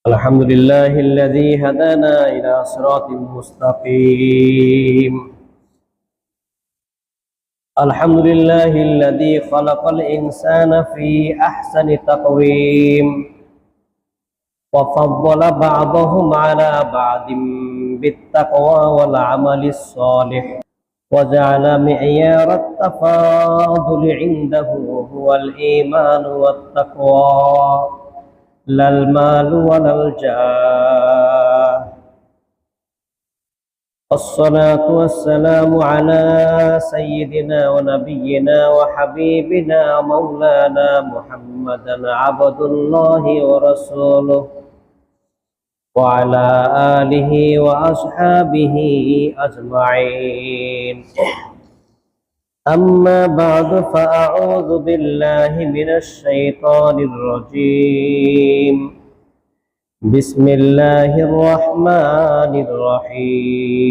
الحمد لله الذي هدانا إلى صراط مستقيم. الحمد لله الذي خلق الإنسان في أحسن تقويم وفضل بعضهم على بعض بالتقوى والعمل الصالح وجعل معيار التفاضل عنده هو الإيمان والتقوى لا المال ولا الجاه. الصلاة والسلام على سيدنا ونبينا وحبيبنا مولانا محمد عبد الله ورسوله وعلى آله وأصحابه أجمعين. أما بعد فأعوذ بالله من الشيطان الرجيم. بسم الله الرحمن الرحيم.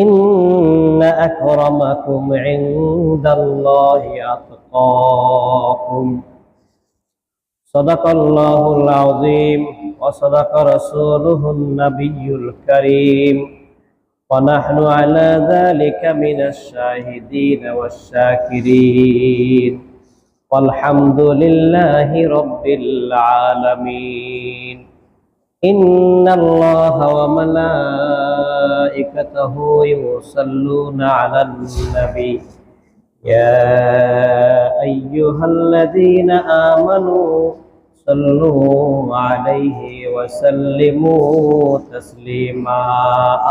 إن أكرمكم عند الله أتقاكم. صدق الله العظيم وصدق رسوله النبي الكريم ونحن على ذلك من الشاهدين والشاكرين والحمد لله رب العالمين. إن الله وملائكته يصلون على النبي يا أيها الذين آمنوا صلوا عليه وسلموا تسليما.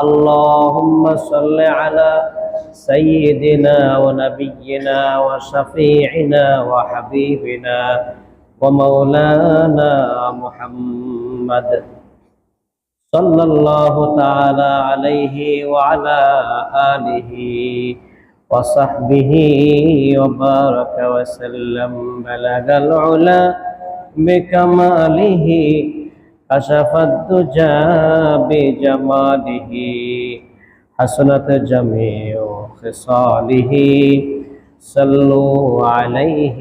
اللهم صل على سيدنا ونبينا وشفيعنا وحبيبنا ومولانا محمد صلى الله تعالى عليه وعلى آله وصحبه وبارك وسلم. بلغ العلا بكماله كشف الدجى بجماله حسنت جميع خصاله صلوا عليه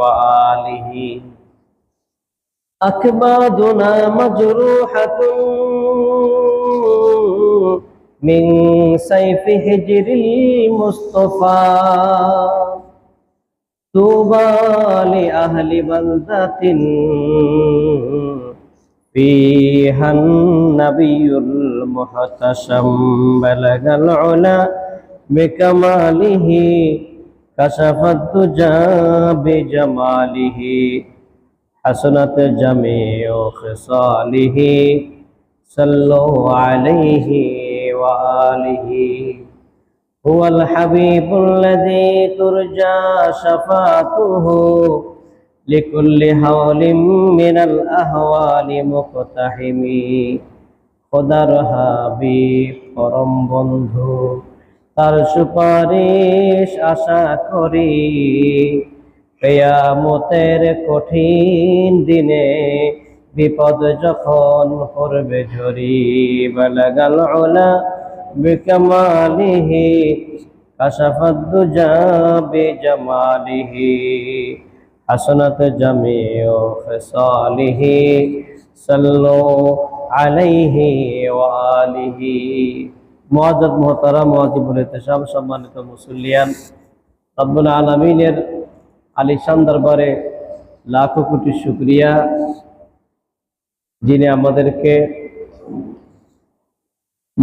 وآله. أكبادنا مجروحة من سيف هجر المصطفى طوبى لأهل بلدة فيها النبي المحتشم. بلغ العلا بكماله كشف الدجى بجماله حسنت جميع خصاله صلوا عليه وآله. هو الحبيب الذي ترجى شفاعته لكل هول من الأهوال مقتحم. খোদার হাবিব পরম বন্ধু তার সুপারিশ আশা করি কিয়ামতের কঠিন দিনে বিপদ যখন করবে ঝরি। বালাগাল উলা বিকামালিহি কাশাফাদ দুজা বিজামালিহি হাসনাত জামিউ খিসালিহি সাল্লু আলাইহি ওয়া আলিহি। মুআজ্জাজ মুহতারাম ওয়াজিবুল ইহতিসাম সম্মানিত মুসল্লিয়ান, রব্বুল আলামিনের আলিশান দরবারে লাখো কোটি শুকরিয়া যিনি আমাদেরকে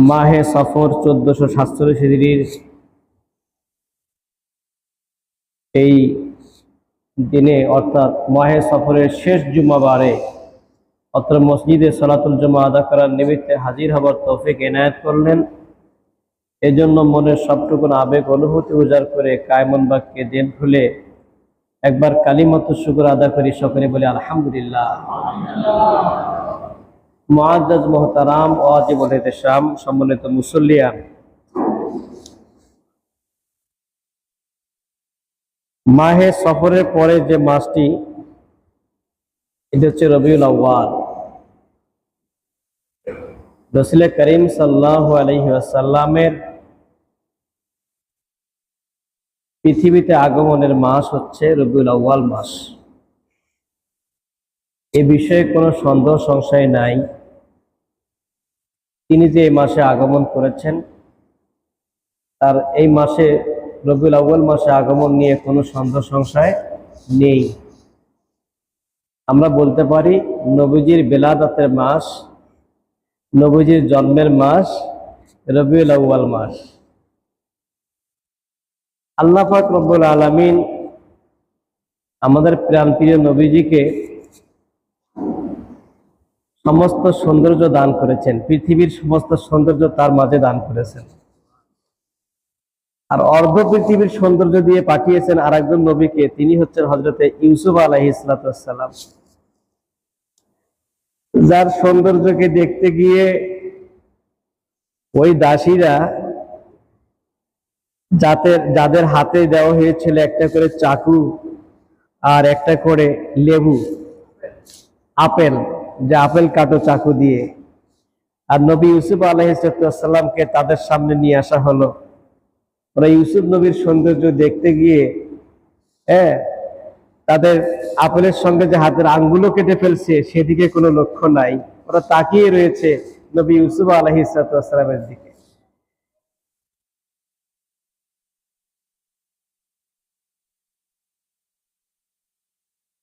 মাহে সফর 1447 হিজরির এই দিনে অর্থাৎ মাহে সফরের শেষ জুমাবারে অত্র মসজিদে সালাতুল জুমা আদা করার নিমিত্তে হাজির হবার তৌফিক এনায়েত করলেন। এজন্য মনের সবটুকু আবেগ অনুভূতি উজাড় করে কায়মন বাক্যে দিন খুলে একবার কালিমাতু শুকর আদা করি, সকলে বলে আলহামদুলিল্লাহ। মুআজ্জাজ মুহতারাম ওয়াজিবুল ইহতিসাম সম্মানিত মুসল্লিয়ান, মাহে সফরের পরে যে মাসটি এটা হচ্ছে রবিউল আউয়াল। রাসূল করিম সাল্লাল্লাহু আলাইহি ওয়াসাল্লামের পৃথিবীতে আগমনের মাস হচ্ছে রবিউল আউয়াল মাস। এ বিষয়ে কোনো সন্দেহ সংশয় নাই, তিনি যে এই মাসে আগমন করেছেন, তার এই মাসে রবিউল আউয়াল মাসে আগমন নিয়ে কোনো সন্দেহ সংশয় নেই। আমরা বলতে পারি নবীজির বেলাদাতের মাস, নবীজির জন্মের মাস রবিউল আউয়াল মাস। আল্লাহ পাক রব্বুল আলামিন আমাদের প্রাণপ্রিয় নবীজিকে সমস্ত সৌন্দর্য দান করেছেন, পৃথিবীর সমস্ত সৌন্দর্য তার মাঝে দান করেছেন। আর অর্ধ পৃথিবীর সৌন্দর্য দিয়ে পাঠিয়েছেন আরেকজন নবীকে, তিনি হচ্ছেন হযরতে ইউসুফ আলাইহিস সালাম, যার সৌন্দর্যকে দেখতে গিয়ে ওই দাসীরা যাদের হাতে দেওয়া হয়েছিল একটা করে চাকু আর একটা করে লেবু, আপেল, যে আপেল কাটো চাকু দিয়ে, আর নবী ইউসুফ আলাইহিস সালামকে তাদের সামনে নিয়ে আসা হলো। ওরা ইউসুফ নবীর সৌন্দর্য দেখতে গিয়ে তাদের আপেলের সঙ্গে যে হাতের আঙ্গুলও কেটে ফেলছে সেদিকে কোনো লক্ষ্য নাই, ওরা তাকিয়ে রয়েছে নবী ইউসুফ আলাইহিস সালামের দিকে।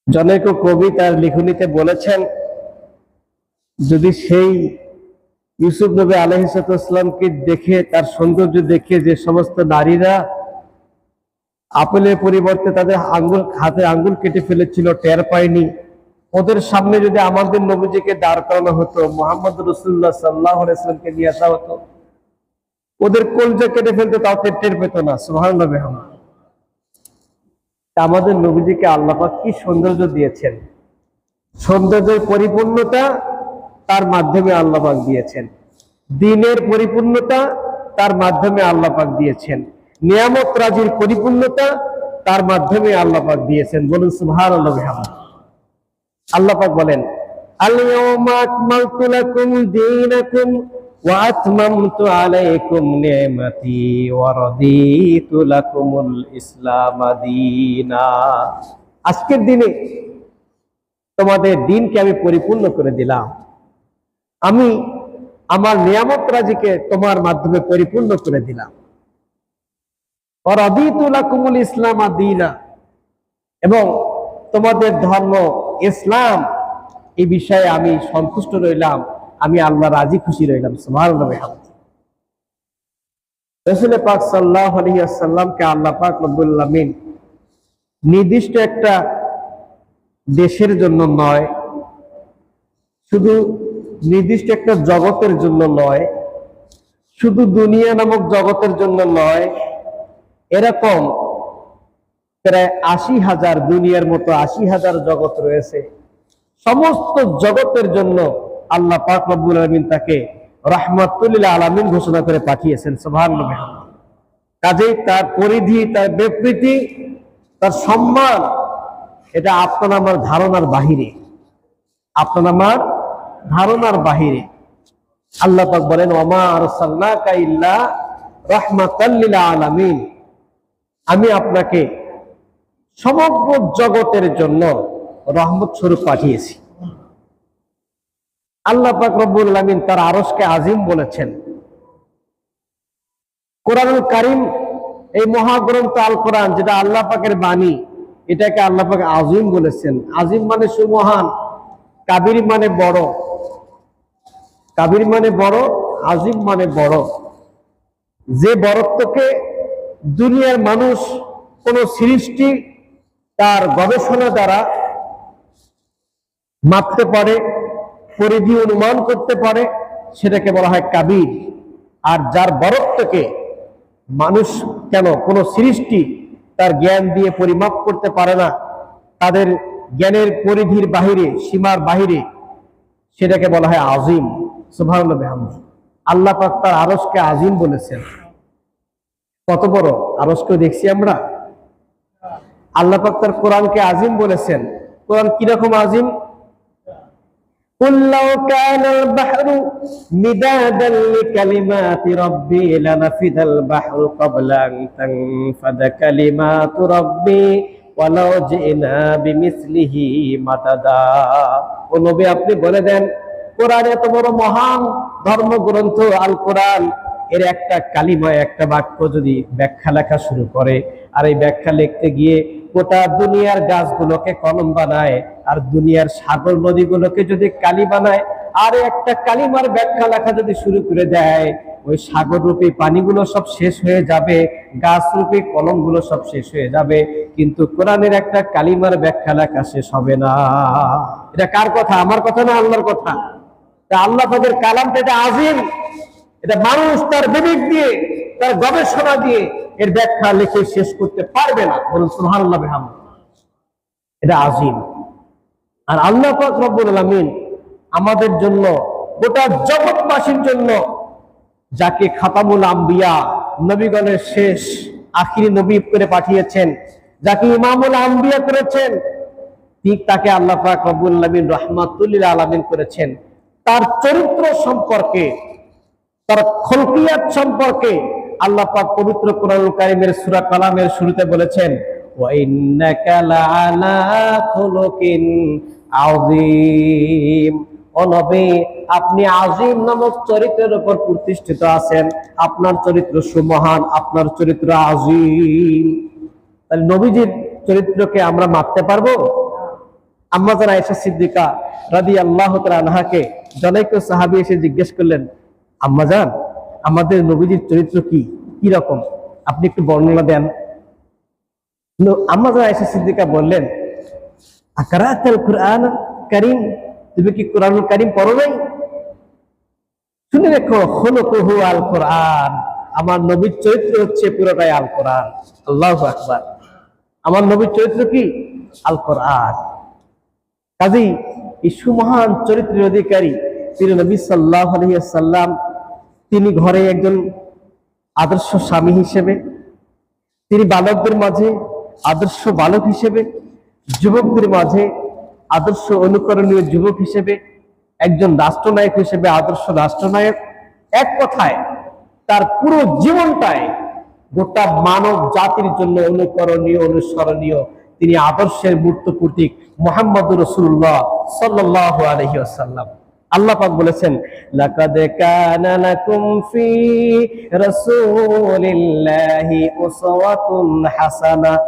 জনৈক কবি তার লিখনীতে বলেছেন, যদি সেই ইউসুফ নবী আলাইহিস সালামকে দেখে, তার সৌন্দর্য দেখে যে সমস্ত নারীরা আপেলের পরিবর্তে তাদের হাতে আঙ্গুল কেটে ফেলেছিল, টের পায়নি, ওদের সামনে যদি আমাদের নবীজিকে দাঁড় করানো হতো, মুহাম্মদ রাসূলুল্লাহ সাল্লাল্লাহু আলাইহি ওয়াসাল্লামকে নিয়ে আসা হতো, ওদের কলজা কেটে ফেলতে তাও টের পেত না। সুবহানাল্লাহ। আমাদের নবীজিকে আল্লাহ পাক কি সৌন্দর্য দিয়েছেন, সৌন্দর্যের পরিপূর্ণতা তার মাধ্যমে আল্লাহ পাক দিয়েছেন, দ্বীনের পরিপূর্ণতা তার মাধ্যমে আল্লাহ পাক দিয়েছেন, নিয়ামত রাজির পরিপূর্ণতা তার মাধ্যমে আল্লাহ পাক দিয়েছেন। বলুন সুবহানাল্লাহ। আল্লাহ পাক বলেন, আল-ইয়াওমা আকমালতু লাকুম দীনাকুম ওয়া আতমামতু আলাইকুম নি'মাতি ওয়া রাদিতু লাকুমুল ইসলাম দীনা। আজকের দিনে তোমাদের দিনকে আমি পরিপূর্ণ করে দিলাম, আমি আমার নিয়ামত রাজিকে তোমার মাধ্যমে পরিপূর্ণ করে দিলাম। ওয়া রাদিতু লাকুমুল ইসলাম দীনা, এবং তোমাদের ধর্ম ইসলাম এই বিষয়ে আমি সন্তুষ্ট রইলাম, আমি আল্লাহ রাজি খুশি রইলাম। সুবহানাল্লাহ। রাসূল পাক সাল্লাল্লাহু আলাইহি ওয়াসাল্লামকে আল্লাহ পাক রব্বুল আলামিন নির্দিষ্ট একটা দেশের জন্য নয়, শুধু নির্দিষ্ট একটা জগতের জন্য নয়, শুধু দুনিয়া নামক জগতের জন্য নয়, এরকম প্রায় ৮০,০০০, দুনিয়ার মতো ৮০,০০০ জগৎ রয়েছে, সমস্ত জগতের জন্য আল্লাহ পাক রব্বুল আলামিন তাকে রাহমাতুল লিল আলামিন ঘোষণা করে পাঠিয়েছেন। সুবহানাল্লাহ। কাজেই তার পরিধি, তার বিবৃতি, তার সম্মান, এটা আপনার আমার ধারণার বাহিরে, আপনার আমার ধারণার বাহিরে। আল্লাহ পাক বলেন, ওয়ামা আরসালনাকা ইল্লা রাহমাতাল লিল আলামিন, আমি আপনাকে সমগ্র জগতের জন্য রহমত স্বরূপ পাঠিয়েছি। আল্লাহ পাক রব্বুল আলামিন তার আরশকে আজিম বলেছেন। কোরআনুল কারীম, এই মহাগ্রন্থ আল কোরআন, যেটা আল্লাহ পাকের বাণী, এটাকে আল্লাহ পাক আজিম বলেছেন। আজিম মানে সুমহান, কাবির মানে বড়, কাবির মানে বড়, আজিম মানে বড়। যে বড়ত্বকে দুনিয়ার মানুষ কোন সৃষ্টি তার গবেষণা দ্বারা মাপতে পারে, পরিধি অনুমান করতে পারে, সেটাকে বলা হয় কাবির। আর যার বড়ত্বকে মানুষ কেন কোন সৃষ্টি তার জ্ঞান দিয়ে পরিমাপ করতে পারে না, তাদের জ্ঞানের পরিধির বাহিরে, সীমার বাহিরে, সেটাকে বলা হয় আজিম। সুবহানাল্লাহ। আল্লাহ পাক তার আরশকে আজিম বলেছেন। কত বড় আরশকে দেখছি আমরা। আল্লাহ পাক তার কোরআনকে আজিম বলেছেন। কোরআন কিরকম আজিম? قُلْ لَوْ كَانَ الْبَحْرُ مِدَادًا لِكَلِمَاتِ رَبِّي لَنَفِدَ الْبَحْرُ قَبْلَ أَن تَنفَدَ كَلِمَاتُ رَبِّي ওয়ালাউ জিনা বিমিসলিহি মাদাদা। ও নবী, আপনি বলে দেন, কোরআন এত বড় মহান ধর্মগ্রন্থ আল কোরআন, এর একটা কালিমা, একটা বাক্য যদি ব্যাখ্যা লেখা শুরু করে, আর এই ব্যাখ্যা লিখতে গিয়ে গোটা দুনিয়ার গাছগুলোকে কলম বানায়, আর দুনিয়ার সাগর নদীগুলোকে যদি কালি বানায়, আর একটা কালিমার ব্যাখ্যা লেখা যদি শুরু করে দেয়, ওই সাগর রূপী পানিগুলো সব শেষ হয়ে যাবে, গাছ রূপী কলমগুলো সব শেষ হয়ে যাবে, কিন্তু কোরআনের একটা কালিমার ব্যাখ্যা লেখা শেষ হবে না। এটা কার কথা? আমার কথা না আল্লাহর কথা? আল্লাহ পাকের কালামটা এটা আজিম, এটা মানুষ তার বিবেক দিয়ে, তার গবেষণা দিয়ে এর ব্যাখ্যা লিখে শেষ করতে পারবে না। বলুন সুবহানাল্লাহ বিহামদিহি। এটা আজিম। আর আল্লাহ পাক রব্বুল আলামিন আমাদের জন্য, গোটা জগৎবাসীর জন্য, যাকে খাতামুল আম্বিয়া, নবীগণের শেষ আখিরি নবী করে পাঠিয়েছেন, যাকে ইমামুল আম্বিয়া করেছেন, ঠিক তাকে আল্লাহ পাক রব্বুল আলামিন রাহমাতুল লিল আলামিন করেছেন। তার চরিত্র সম্পর্কে, তার খলকিয়াত সম্পর্কে আল্লাহ পাক পবিত্র কোরআনুল কারীমের সূরা কালামের শুরুতে বলেছেন, ওয়া ইন্নাকা লাআলা খুলুকিন আযীম। ও নবী, আপনি আজিম নামক চরিত্রের উপর প্রতিষ্ঠিত আছেন, আপনার চরিত্র সুমহান, আপনার চরিত্র আজিম। তাহলে নবীজির চরিত্রকে আমরা মাপতে পারবো? আম্মা জান আয়েশা সিদ্দিকা রাদিয়াল্লাহু তাআলা আনহাকে জনৈক সাহাবী এসে জিজ্ঞেস করলেন, আম্মা জান, আমাদের নবীজির চরিত্র কি রকম, আপনি একটু বর্ণনা দেন। আম্মা জান আয়েশা সিদ্দিকা বললেন, আকরাতাল কুরআন কারীম, তুমি কি কোরআনুল কারীম পড়ো নাই? শুনে রেখো, খুলুকুহু আল কোরআন, আমার নবীর চরিত্র হচ্ছে পুরোটাই আল কোরআন। আল্লাহু আকবার। আমার নবীর চরিত্র কি? আল কোরআন। কাজেই এই সুমহান চরিত্রের অধিকারী প্রিয় নবী সাল্লাল্লাহু আলাইহি ওয়াসাল্লাম, তিনি ঘরে একজন আদর্শ স্বামী হিসেবে, তিনি বালকদের মাঝে আদর্শ বালক হিসেবে, যুবকদের মাঝে আদর্শ অনুকরণীয় যুবক হিসেবে, একজন রাষ্ট্রনায়ক হিসেবে আদর্শ রাষ্ট্রনায়ক। এক কথায় তার পুরো জীবনটাই গোটা মানব জাতির জন্য অনুকরণীয়, অনুসরণীয়। তিনি আদর্শের মূর্ত প্রতীক মুহাম্মদুর রাসূলুল্লাহ সাল্লাল্লাহু আলাইহি ওয়াসাল্লাম। আল্লাহ পাক বলেছেন, লাকাদ কানা লাকুম ফি রাসূলিল্লাহি উসওয়াতুন হাসানাহ,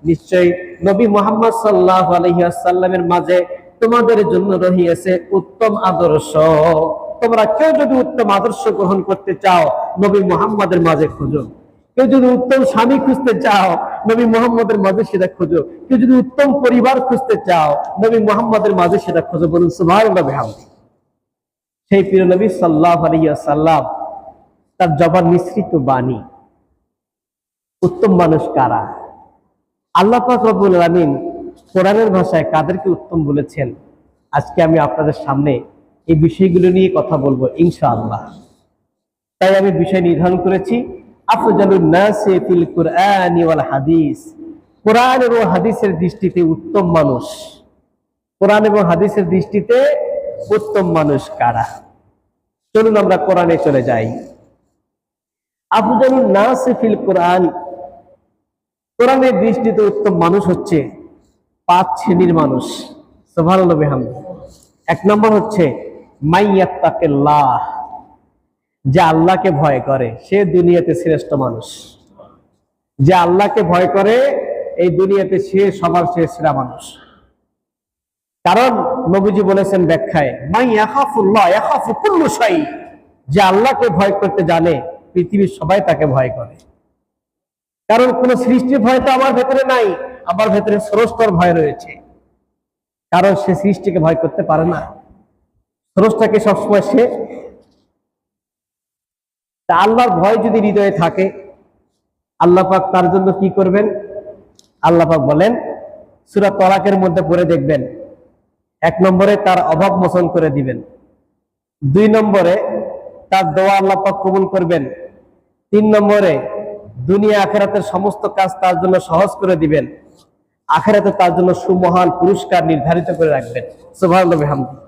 নিশ্চয় নবী মুহাম্মদ সাল্লাল্লাহু আলাইহি ওয়াসাল্লামের মাঝে তোমাদের জন্য রহিয়েছে উত্তম আদর্শ। তোমরা কেউ যদি উত্তম আদর্শ গ্রহণ করতে চাও, নবী মুহাম্মদের মাঝে খোঁজো। কেউ যদি উত্তম স্বামী খুঁজতে চাও, নবী মুহাম্মদের মাঝে সেটা খোঁজো। কেউ যদি উত্তম পরিবার খুঁজতে চাও, নবী মুহাম্মদের মাঝে সেটা খোঁজো। বলুন সুবহানাল্লাহ বিহামদিহি। সেই প্রিয় নবী সাল্লাল্লাহু আলাইহি ওয়াসাল্লাম, তার জবান মিশ্রিত বাণী। উত্তম মানুষ কারা? আল্লাহ পাক রব্বুল আলামিন কোরআনের ভাষায় কাদেরকে উত্তম বলেছেন, আজকে আমি আপনাদের সামনে এই বিষয়গুলো নিয়ে কথা বলবো ইনশাআল্লাহ। তাই আমি বিষয় নির্ধারণ করেছি, আফজালুন নাসি ফিল কুরআনি ওয়াল হাদিস, কোরআন এবং হাদিসের দৃষ্টিতে উত্তম মানুষ। কোরআন এবং হাদিসের দৃষ্টিতে উত্তম মানুষ কারা? চলুন আমরা কোরআনে চলে যাই। আফজালুন নাসি ফিল কুরআন, কোরআনের দৃষ্টিতে উত্তম মানুষ হচ্ছে 5 শ্রেণীর মানুষ। সুবহানাল্লাহ বিহামদিহি। 1 নম্বর হচ্ছে মাইয়াত্তাকিল্লাহ, যে আল্লাহকে ভয় করে, সে দুনিয়াতে শ্রেষ্ঠ মানুষ। যে আল্লাহকে ভয় করে, এই দুনিয়াতে সে সবার সেরা মানুষ। কারণ নবীজি বলেছেন ব্যাখ্যায়, মাই ইয়াখাফুল্লাহ ইয়াখাফু কুল্লু শাই, যে আল্লাহকে ভয় করতে জানে, পৃথিবীর সবাই তাকে ভয় করে। কারণ কোন সৃষ্টির ভয় তো আমার ভেতরে নাই, আমার ভেতরে স্রষ্টার ভয় রয়েছে। কারণ সে সৃষ্টিকে ভয় করতে পারে না, স্রষ্টাকে সবসময় সে। আল্লাহর ভয় যদি হৃদয়ে থাকে, আল্লাহ পাক তার জন্য কি করবেন? আল্লাহ পাক বলেন, সূরা তলাকের মধ্যে পড়ে দেখবেন, 1 নম্বরে তার অভাব মোচন করে দিবেন, 2 নম্বরে তার দোয়া আল্লাহ পাক কবুল করবেন, 3 নম্বরে দুনিয়া আখিরাতের সমস্ত কাজ তার জন্য সহজ করে দিবেন, আখিরাতে তার জন্য সুমহান পুরস্কার নির্ধারিত করে রাখবেন। সুবহানাল্লাহ বিহামদিহি।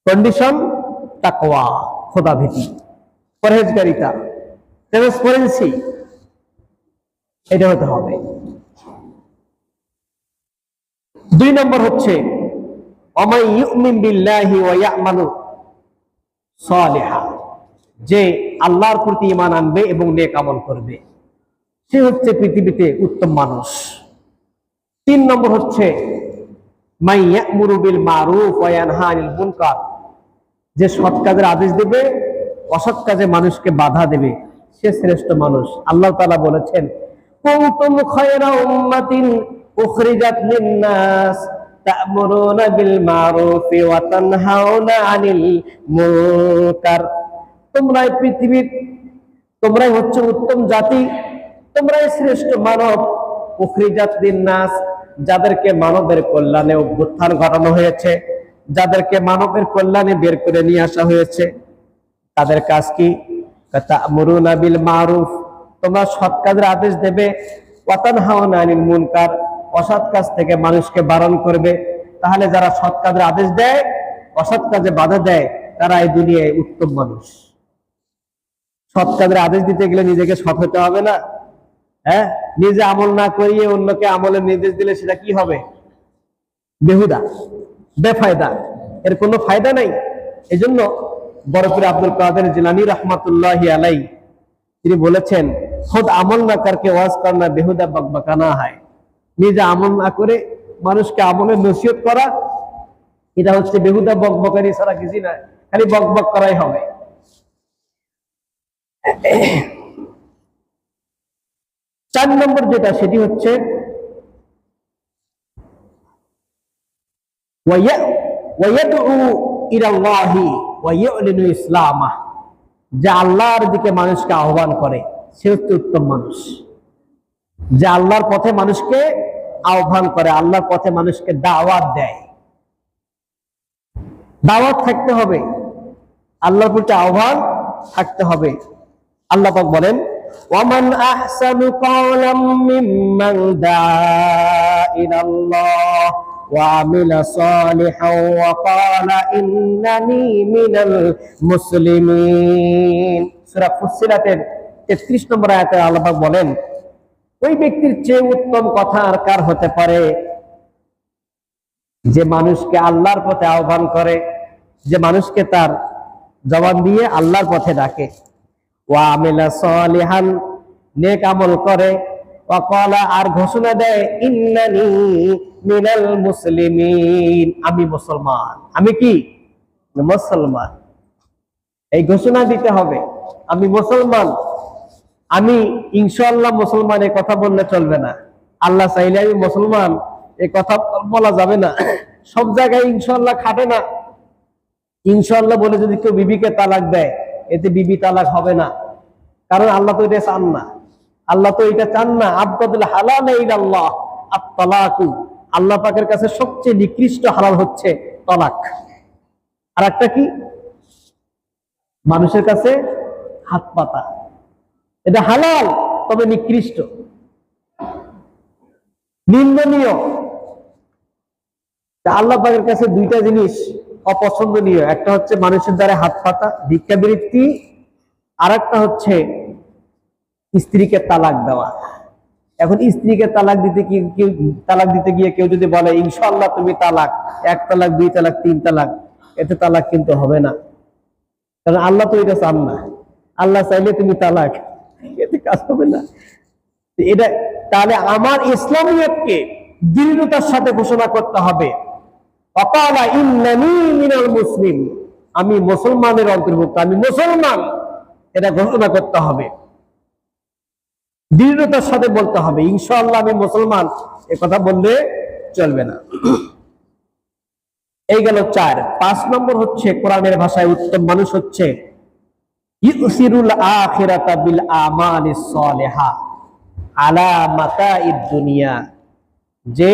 কন্ডিশন তাকওয়া, খোদাভীতি, পরহেজগারিতা, ট্রান্সপারেন্সি, এটা হতে হবে। দুই নম্বর হচ্ছে ওয়ামাই ইউমিন বিল্লাহি ওয়া ইয়ামালু সালিহা, যে আল্লাহর প্রতি ঈমান আনবে এবং নেক আমল করবে, সে হচ্ছে পৃথিবীতে উত্তম মানুষ। তিন নম্বর হচ্ছে মান ইয়ামুরু বিল মারুফ ওয়া ইয়ানহা আনিল মুনকার, যে সৎ কাজের আদেশ দেবে, অসৎ কাজে মানুষকে বাধা দেবে, সে শ্রেষ্ঠ মানুষ। আল্লাহ তাআলা বলেছেন কুনতুম খায়রা উম্মাতিন উখরিজাত লিন-নাস তা'মুরুনা বিল মারুফি ওয়া তানহাউনা আনিল মুনকার, তোমরা পৃথিবীর, তোমরাই হচ্ছে উত্তম জাতি, তোমরাই শ্রেষ্ঠ মানব। উখরিজাত লিন-নাস, যাদেরকে মানবের কল্যাণে উত্থান ঘটানো হয়েছে, যাদেরকে মানবের কল্যাণে বের করে নিয়ে আসা হয়েছে, তাদের কাজ কি? তা'মুরুনা বিল মারুফ, তোমরা সৎ কাজের আদেশ দেবে, ওয়া তানহাউনা আনিল মুনকার, অসৎ কাজ থেকে মানুষকে বারণ করবে। তাহলে যারা সৎ কাজের আদেশ দেয়, অসৎ কাজে বাধা দেয়, তারা এই দুনিয়ায় উত্তম মানুষ। সৎ কাজের আদেশ দিতে গেলে নিজেকে সৎ হতে হবে না? হ্যাঁ, নিজে আমল না করিয়ে অন্যকে আমলের নির্দেশ দিলে সেটা কি হবে? বেহুদা, বেফায়দা, এর কোনো ফায়দা নাই। এজন্য বরফির আব্দুল কাদের জিলানী রাহমাতুল্লাহি আলাইহি তিনি বলেছেন, খুদ আমল না করকে ওয়াজ করনা বেহুদা বকবকানা হয়। নিজে আমল না করে মানুষকে আমলের নসিহত করা, এটা হচ্ছে বেহুদা বকবকানি ছাড়া কিছু না, খালি বকবক করাই হবে। চার নম্বর যেটা, সেটি হচ্ছে ওয়ায়াদউ ইলাল্লাহি ওয়া ইউলিনু ইসলামাহ, যে আল্লাহর দিকে মানুষকে আহ্বান করে, সে হচ্ছে উত্তম মানুষ। যে আল্লাহর পথে মানুষকে আহ্বান করে, আল্লাহর পথে মানুষকে দাওয়াত দেয়। দাওয়াত থাকতে হবে, আল্লাহর প্রতি আহ্বান থাকতে হবে। আল্লাহ পাক বলেন ওয়ামান আহসানু কাওলাম মিম্মান দাআ ইলাল্লাহ ওয়া আমিলা সালিহান ওয়া ক্বালা ইন্নানী মিনাল মুসলিমিন। সূরা ফুসসিলাতের 33 নম্বর আয়াতে আল্লাহ পাক বলেন, ওই ব্যক্তির চেয়ে উত্তম কথা আর কার হতে পারে, যে মানুষকে আল্লাহর পথে আহ্বান করে, যে মানুষকে তার জবান দিয়ে আল্লাহর পথে ডাকে, ওয়া আমিলা সালিহান, নেক আমল করে, ওয়া ক্বালা, আর ঘোষণা দেয়, ইন্নানী মিনাল মুসলিমিন, আমি মুসলমান। আমি কি? মুসলমান। এই ঘোষণা দিতে হবে, আমি মুসলমান। আমি ইনশাআল্লাহ মুসলমান, এই কথা বললে চলবে না। আল্লাহ চাইলে আমি মুসলমান, এই কথা বলা যাবে না। সব জায়গায় ইনশাআল্লাহ খাটে না। ইনশাআল্লাহ বলে যদি কেউ বিবিকে তালাক দেয়, এতে বিবি তালাক হবে না, কারণ আল্লাহ তো এটা চান না। আল্লাহ তো এটা চান না। আবগাদুল হালাল ইলাল্লাহ আত-তালাকু, আল্লাহ পাকের কাছে সবচেয়ে নিকৃষ্ট হালাল হচ্ছে তালাক। আর একটা কি? মানুষের কাছে হাত পাতা, এটা হালাল তবে নিকৃষ্ট, নিন্দনীয়। আল্লাহ পাকের কাছে দুইটা জিনিস অপছন্দনীয়, একটা হচ্ছে মানুষের দ্বারা হাত পাতা, ভিক্ষাবৃত্তি, আর একটা হচ্ছে স্ত্রীকে তালাক দেওয়া। এখন স্ত্রীকে তালাক দিতে গিয়ে কেউ যদি বলে ইনশাআল্লাহ তুমি তালাক, 1 তালাক 2 তালাক 3 তালাক, এতে তালাক কিন্তু হবে না, কারণ আল্লাহ তো এটা চান না। আল্লাহ চাইলে তুমি তালাক, এতে কাজ হবে না। এটা তাহলে আমার ইসলামিয়তকে দৃঢ়তার সাথে ঘোষণা করতে হবে, ওয়াকালা ইন্নানী মিনাল মুসলিম, আমি মুসলমানের অন্তর্ভুক্ত, আমি মুসলমান, এটা ঘোষণা করতে হবে। দৃঢ়তার সাথে বলতে হবে ইনশাআল্লাহ আমি মুসলমান, এ কথা বললে চলবে না। এই গেল 4। 5 নম্বর হচ্ছে কোরআনের ভাষায় উত্তম মানুষ হচ্ছে ইউসিরুল আখিরাতা বিল আমালিস সালিহা আলা মাতাইদ দুনিয়া, যে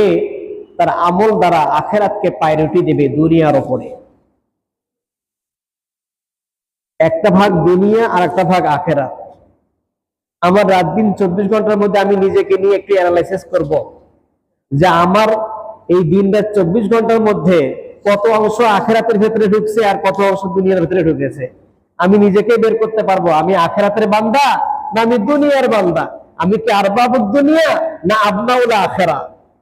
তার আমল দ্বারা আখিরাতকে প্রায়োরিটি দেবে দুনিয়ার উপরে। একটা ভাগ দুনিয়া আর একটা ভাগ আখিরাত। আমার রাত দিন 24 ঘন্টার মধ্যে আমি নিজেকে নিয়ে একটু অ্যানালাইসিস করব যে আমার এই দিন রাত 24 ঘন্টার মধ্যে কত অংশ আখিরাতের ভেতরে ঢুকছে আর কত অংশ দুনিয়ার ভেতরে ঢুকেছে। আমি নিজেকে বের করতে পারবো আমি আখিরাতের বান্দা না আমি দুনিয়ার বান্দা, আমি কি আরবাবুদ দুনিয়া না আবনাউল আখিরা,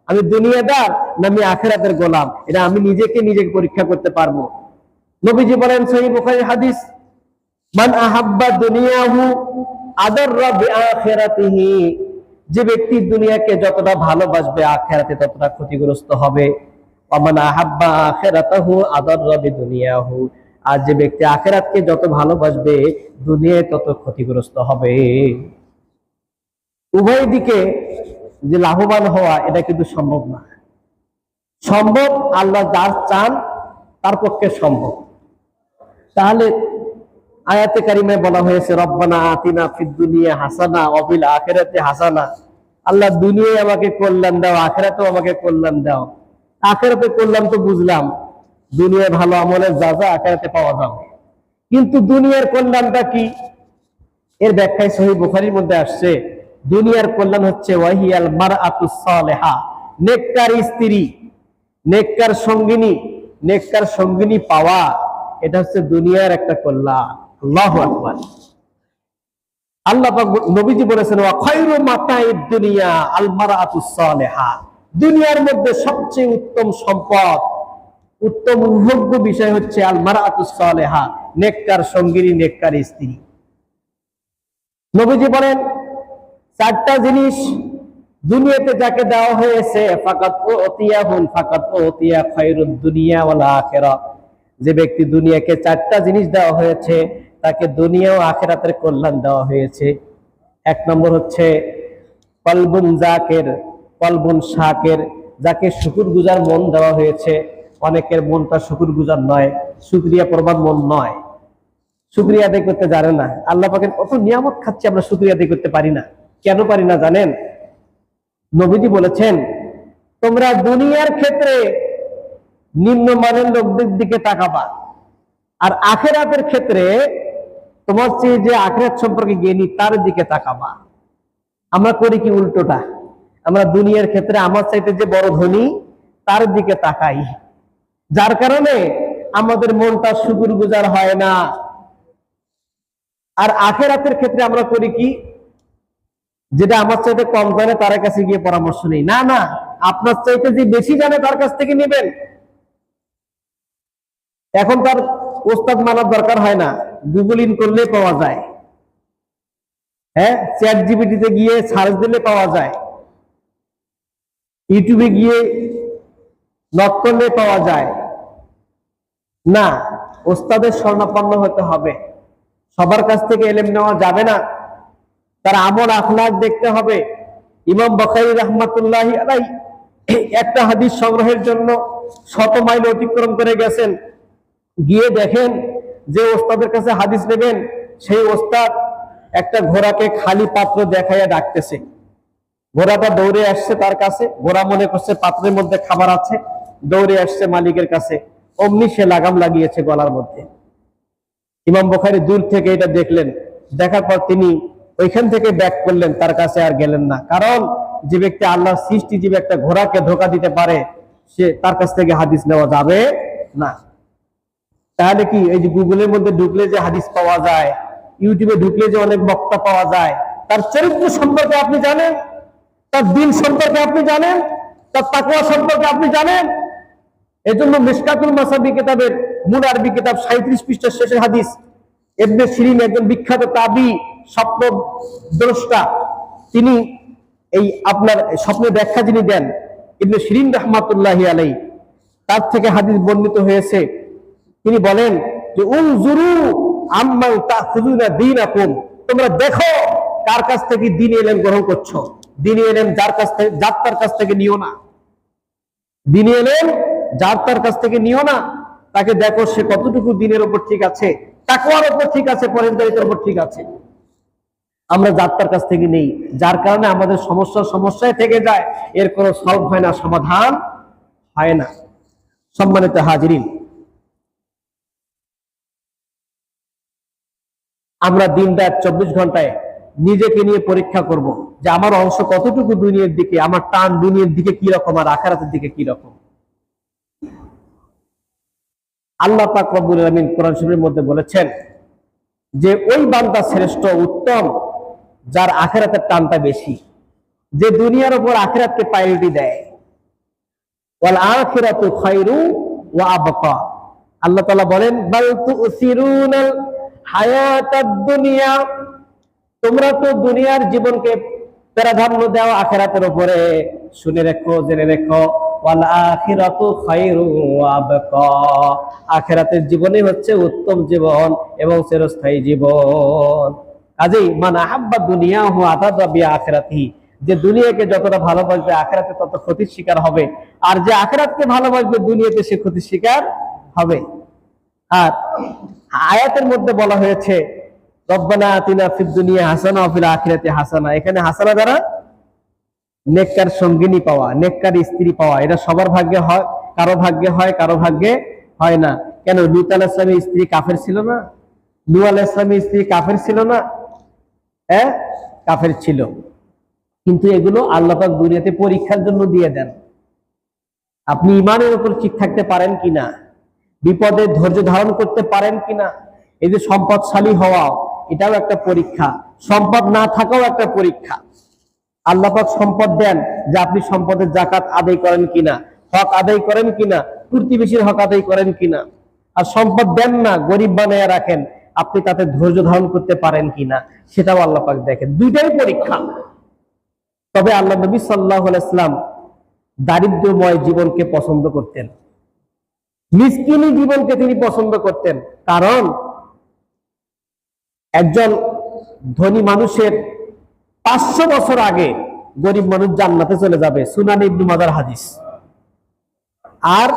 আমি দুনিয়াদার না আমি আখিরাতের গোলাম, এটা আমি নিজেকে পরীক্ষা করতে পারবো। নবীজি বলেন সহিহ বুখারীর হাদিস, মান আহাব্বা দুনিয়াহু আদাররা বিআখিরাতিহি, যে ব্যক্তি দুনিয়াকে যতটা ভালোবাসবে আখিরাতে ততটা ক্ষতিগ্রস্ত হবে। ওয়া মান আহাব্বা আখিরাতাহু আদাররা বিদুনিয়াহু, আর যে ব্যক্তি আখিরাতকে যত ভালোবাসবে দুনিয়ায় তত ক্ষতিগ্রস্ত হবে। উভয় দিকে যে লাভবান হওয়া এটা কিন্তু সম্ভব না। সম্ভব আল্লাহ যার চান তার পক্ষে সম্ভব। তাহলে আয়াতে কারিমায় বলা হয়েছে রব্বানা আতিনা ফিদ দুনিয়া হাসানা ওয়া ফিল আখিরাতি হাসানা, আল্লাহ দুনিয়ায় আমাকে কল্যাণ দাও, আখিরাতেও আমাকে কল্যাণ দাও। আখিরাতে কল্যাণ তো বুঝলাম, দুনিয়ায় ভালো আমলের যা যা আখিরাতে পাওয়া যাবে, কিন্তু দুনিয়ার কল্যাণটা কি? এর ব্যাখ্যায় সহিহ বুখারীর মধ্যে আসছে, দুনিয়ার কল্যাণ হচ্ছে ওয়াহিয়াল মারআতুস সালেহা, নেককার স্ত্রী, নেককার সঙ্গিনী, নেককার সঙ্গিনী পাওয়া, এটা হচ্ছে দুনিয়ার একটা কল্যাণ। আল্লাহু আকবার। আল্লাহ পাক নবীজি বলেছেন ওয়া খায়রু মাতাইদ দুনিয়া আল মারআতুস সালেহা, দুনিয়ার মধ্যে সবচেয়ে উত্তম সম্পদ, উত্তম উপভোগ্য বিষয় হচ্ছে আল মারআতুস সালেহা, নেককার সঙ্গিনী, নেককার স্ত্রী। নবীজি বলেন চারটা জিনিস দুনিয়াতে যাকে দেওয়া হয়েছে ফাকাত উতিয়াহুন ফাকাত উতিয়া খায়রুদ দুনিয়া ওয়াল আখিরাহ, যে ব্যক্তি দুনিয়াকে চারটা জিনিস দেওয়া হয়েছে তাকে দুনিয়া ও আখিরাতের কল্যাণ দেওয়া হয়েছে। এক নম্বর হচ্ছে কলবুন জাকির, কলবুন শাকির, যাকে শুকরগুজার মন দেওয়া হয়েছে। অনেকের মনটা শুকরগুজার নয়, শুকরিয়া প্রবান মন নয়, শুকরিয়া আদায় করতে জানে না। আল্লাহ পাকের কত নিয়ামত খাচ্ছি, আমরা শুকরিয়া আদায় করতে পারি না। কেন পারি না জানেন? নবীজি বলেছেন তোমরা দুনিয়ার ক্ষেত্রে নিম্নমানের লোকদের দিকে তাকাবা, আর আখিরাতের ক্ষেত্রে তোমার চেয়ে যে আখিরাত সম্পর্কে জ্ঞানী তার দিকে তাকাবা। আমরা করি কি উল্টোটা, আমরা দুনিয়ার ক্ষেত্রে আমার চাইতে যে বড় ধনী তার দিকে তাকাই, যার কারণে আমাদের মনটা শুকরগুজার হয় না। আর আখিরাতের ক্ষেত্রে আমরা করি কি, যেটা আমার চাইতে কম জানে তার কাছে গিয়ে পরামর্শ নেই। না না, আপনার চাইতে যে বেশি জানে তার কাছ থেকে নেবেন। এখন তার ওস্তাদ মানার দরকার হয় না, গুগল ইন করলে পাওয়া যায়, হ্যাঁ, চ্যাট জিপিটিতে গিয়ে সার্চ দিলে পাওয়া যায়, ইউটিউবে গিয়ে নক করলে পাওয়া যায়। না, ওস্তাদের শরণাপন্ন হতে হবে। সবার কাছ থেকে ইলম নেওয়া যাবে না, তার আমল আখলাক দেখতে হবে। ইমাম বুখারী রাহমাতুল্লাহি আলাইহি একটা হাদিস সংগ্রহের জন্য 100 মাইল অতিক্রম করে গেছেন। গিয়ে দেখেন যে ওস্তাদের কাছে হাদিস নেবেন, সেই ওস্তাদ একটা ঘোড়াকে খালি পাত্র দেখাইয়া ডাকতেছে। ঘোড়াটা দৌড়ে আসছে তার কাছে, ঘোড়া মনে করছে পাত্রের মধ্যে খাবার আছে, দৌড়ে আসছে মালিকের কাছে, অমনি সে লাগাম লাগিয়েছে গলার মধ্যে। ইমাম বুখারী দূর থেকে এটা দেখলেন, দেখার পর তিনি ওইখান থেকে ব্যাক করলেন, তার কাছে আর গেলেন না। কারণ যে ব্যক্তি আল্লাহর সৃষ্টিজীবী একটা ঘোড়াকে ধোঁকা দিতে পারে, সে তার কাছ থেকে হাদিস নেওয়া যাবে না। তাহলে কি এই যে গুগলের মধ্যে ঢুকলে যে হাদিস পাওয়া যায়, ইউটিউবে ঢুকলে যে অনেক বক্তা পাওয়া যায়, তার চরিত্র সম্পর্কে আপনি জানেন, তার দিন সম্পর্কে আপনি জানেন, তার তাকওয়া সম্পর্কে আপনি জানেন? এজন্য মিশকাতুল মাসাবি কিতাবের মূল আরবি কিতাব 37 পৃষ্ঠার শেষের হাদিস, ইবনে সিরিন একজন বিখ্যাত তাবী, স্বপ্ন দ্রষ্টা, তিনি এই আপনার স্বপ্নের ব্যাখ্যা যিনি দেন, ইবনে সিরিন রাহমাতুল্লাহি আলাইহি, তার থেকে হাদিস বর্ণিত হয়েছে। তিনি বলেন যে উনজুরু আম্মান তাখুযুনা দীনাকুম, তোমরা দেখো কার কাছ থেকে দ্বীন ইলম গ্রহণ করছো। দ্বীন ইলম যার কাছ থেকে, যার তার কাছ থেকে নিও না। দ্বীন ইলম যার তার কাছ থেকে নিও না, তাকে দেখো সে কতটুকু দ্বীনের উপর ঠিক আছে, তাকওয়ার উপর ঠিক আছে, পরহেজগারিতার উপর ঠিক আছে। আমরা যার তার কাছ থেকে নেই, যার কারণে আমাদের সমস্যায় থেকে যায়, এর কোনো সলভ হয় না, সমাধান হয় না। সম্মানিত হাজিরিন, আমরা দিন-রাত 24 ঘন্টায় নিজেকে নিয়ে পরীক্ষা করব যে আমার অংশ কতটুকু দুনিয়ার দিকে, আমার টান দুনিয়ার দিকে কি রকম আর আখিরাতের দিকে কি রকম। আল্লাহ পাক রব্বুল আলামিন কোরআন শরীফের মধ্যে বলেছেন যে ওই বান্দা শ্রেষ্ঠ, উত্তম, যার আখিরাতের টানটা বেশি, যে দুনিয়ার উপর আখিরাতকে প্রায়োরিটি দেয়। ওয়াল আখিরাতু খায়রু ওয়া আবকা। আল্লাহ তাআলা বলেন বাল তুসিরুনাল হায়াতাদ দুনিয়া, তোমরা তো দুনিয়ার জীবনকে প্রাধান্য দাও আখিরাতের উপরে। শুনে রেখো, জেনে রেখো, ওয়াল আখিরাতু খায়রু ওয়া আবকা, আখিরাতের জীবনই হচ্ছে উত্তম জীবন এবং চিরস্থায়ী জীবন। কাজেই মান আহাব্বা দুনিয়াহু আতাদা বি আখিরাতিহি, যে দুনিয়াকে যতটা ভালোবাসবে আখিরাতে তত ক্ষতির শিকার হবে, আর যে আখিরাতকে ভালোবাসবে দুনিয়াতে সে ক্ষতির শিকার হবে। আর আয়াতের মধ্যে বলা হয়েছে রব্বানা আতিনা ফিদ দুনিয়া হাসানা ওয়া ফিল আখিরাতি হাসানা। এখানে হাসানা দ্বারা নেককার সঙ্গিনী পাওয়া, নেককার স্ত্রী পাওয়া, এটা সবার ভাগ্যে হয়, কারো ভাগ্যে হয়, কারো ভাগ্যে হয় না। কেন? লূত আলাইহিস সালামের স্ত্রী কাফের ছিল না? নূহ আলাইহিস সালামের স্ত্রী কাফের ছিল না? হ্যাঁ, কাফের ছিল। কিন্তু এগুলো আল্লাহ পাক দুনিয়াতে পরীক্ষার জন্য দিয়ে দেন। আপনি ইমানের উপর ঠিক থাকতে পারেন কিনা, বিপদে ধৈর্য ধারণ করতে পারেন কিনা। এই যে সম্পদশালী হওয়া, এটাও একটা পরীক্ষা। সম্পদ না থাকাও একটা পরীক্ষা। আল্লাহ পাক সম্পদ দেন যে আপনি সম্পদের যাকাত আদায় করেন কিনা, হক আদায় করেন কিনা, প্রতিবেশীর হক আদায় করেন কিনা। আর সম্পদ দেন না, গরিব বানায় রাখেন, আপনি তাতে ধৈর্য ধারণ করতে পারেন কিনা, সেটাও আল্লাহ পাক দেখেন। দুইটাই পরীক্ষা। তবে আল্লাহ নবী সাল্লাল্লাহু আলাইহি ওয়াসাল্লাম দারিদ্র্যময় জীবনকে পছন্দ করতেন, মিসকিনি জীবনকে তিনি পছন্দ করতেন। কারণ একজন ধনী মানুষের 500 বছর আগে গরিব মানুষ জান্নাতে চলে যাবে, সুনান ইবনে মাজার হাদিস। আর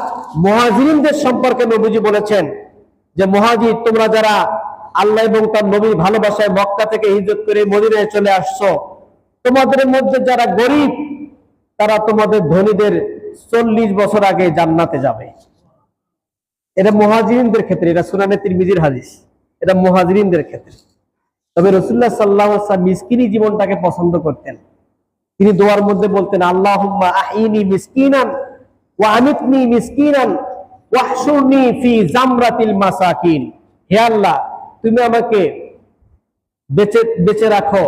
মুহাজিরিনদের সম্পর্কে নবীজি বলেছেন যে মুহাজির, তোমরা যারা আল্লাহ এবং তার নবীর ভালোবাসায় মক্কা থেকে হিজরত করে মদিনায় চলে আসছো, তোমাদের মধ্যে যারা গরিব তারা তোমাদের ধনীদের 40 বছর আগে জান্নাতে যাবে। এটা মুহাজিরিনদের ক্ষেত্রে, এটা সুনানে তিরমিজির হাদিস, এটা মুহাজিরিনদের ক্ষেত্রে। তবে রাসূলুল্লাহ সাল্লাল্লাহু আলাইহি ওয়াসাল্লাম মিসকিনি জীবনটাকে পছন্দ করতেন। তিনি দোয়ার মধ্যে বলতেন আল্লাহুম্মা আহইনি মিসকিনান ওয়া আমিতনি মিসকিনান ওয়াহশুরনি ফি জামরাতিল মাসাকিন। হে আল্লাহ, তুমি আমাকে বেঁচে রাখো,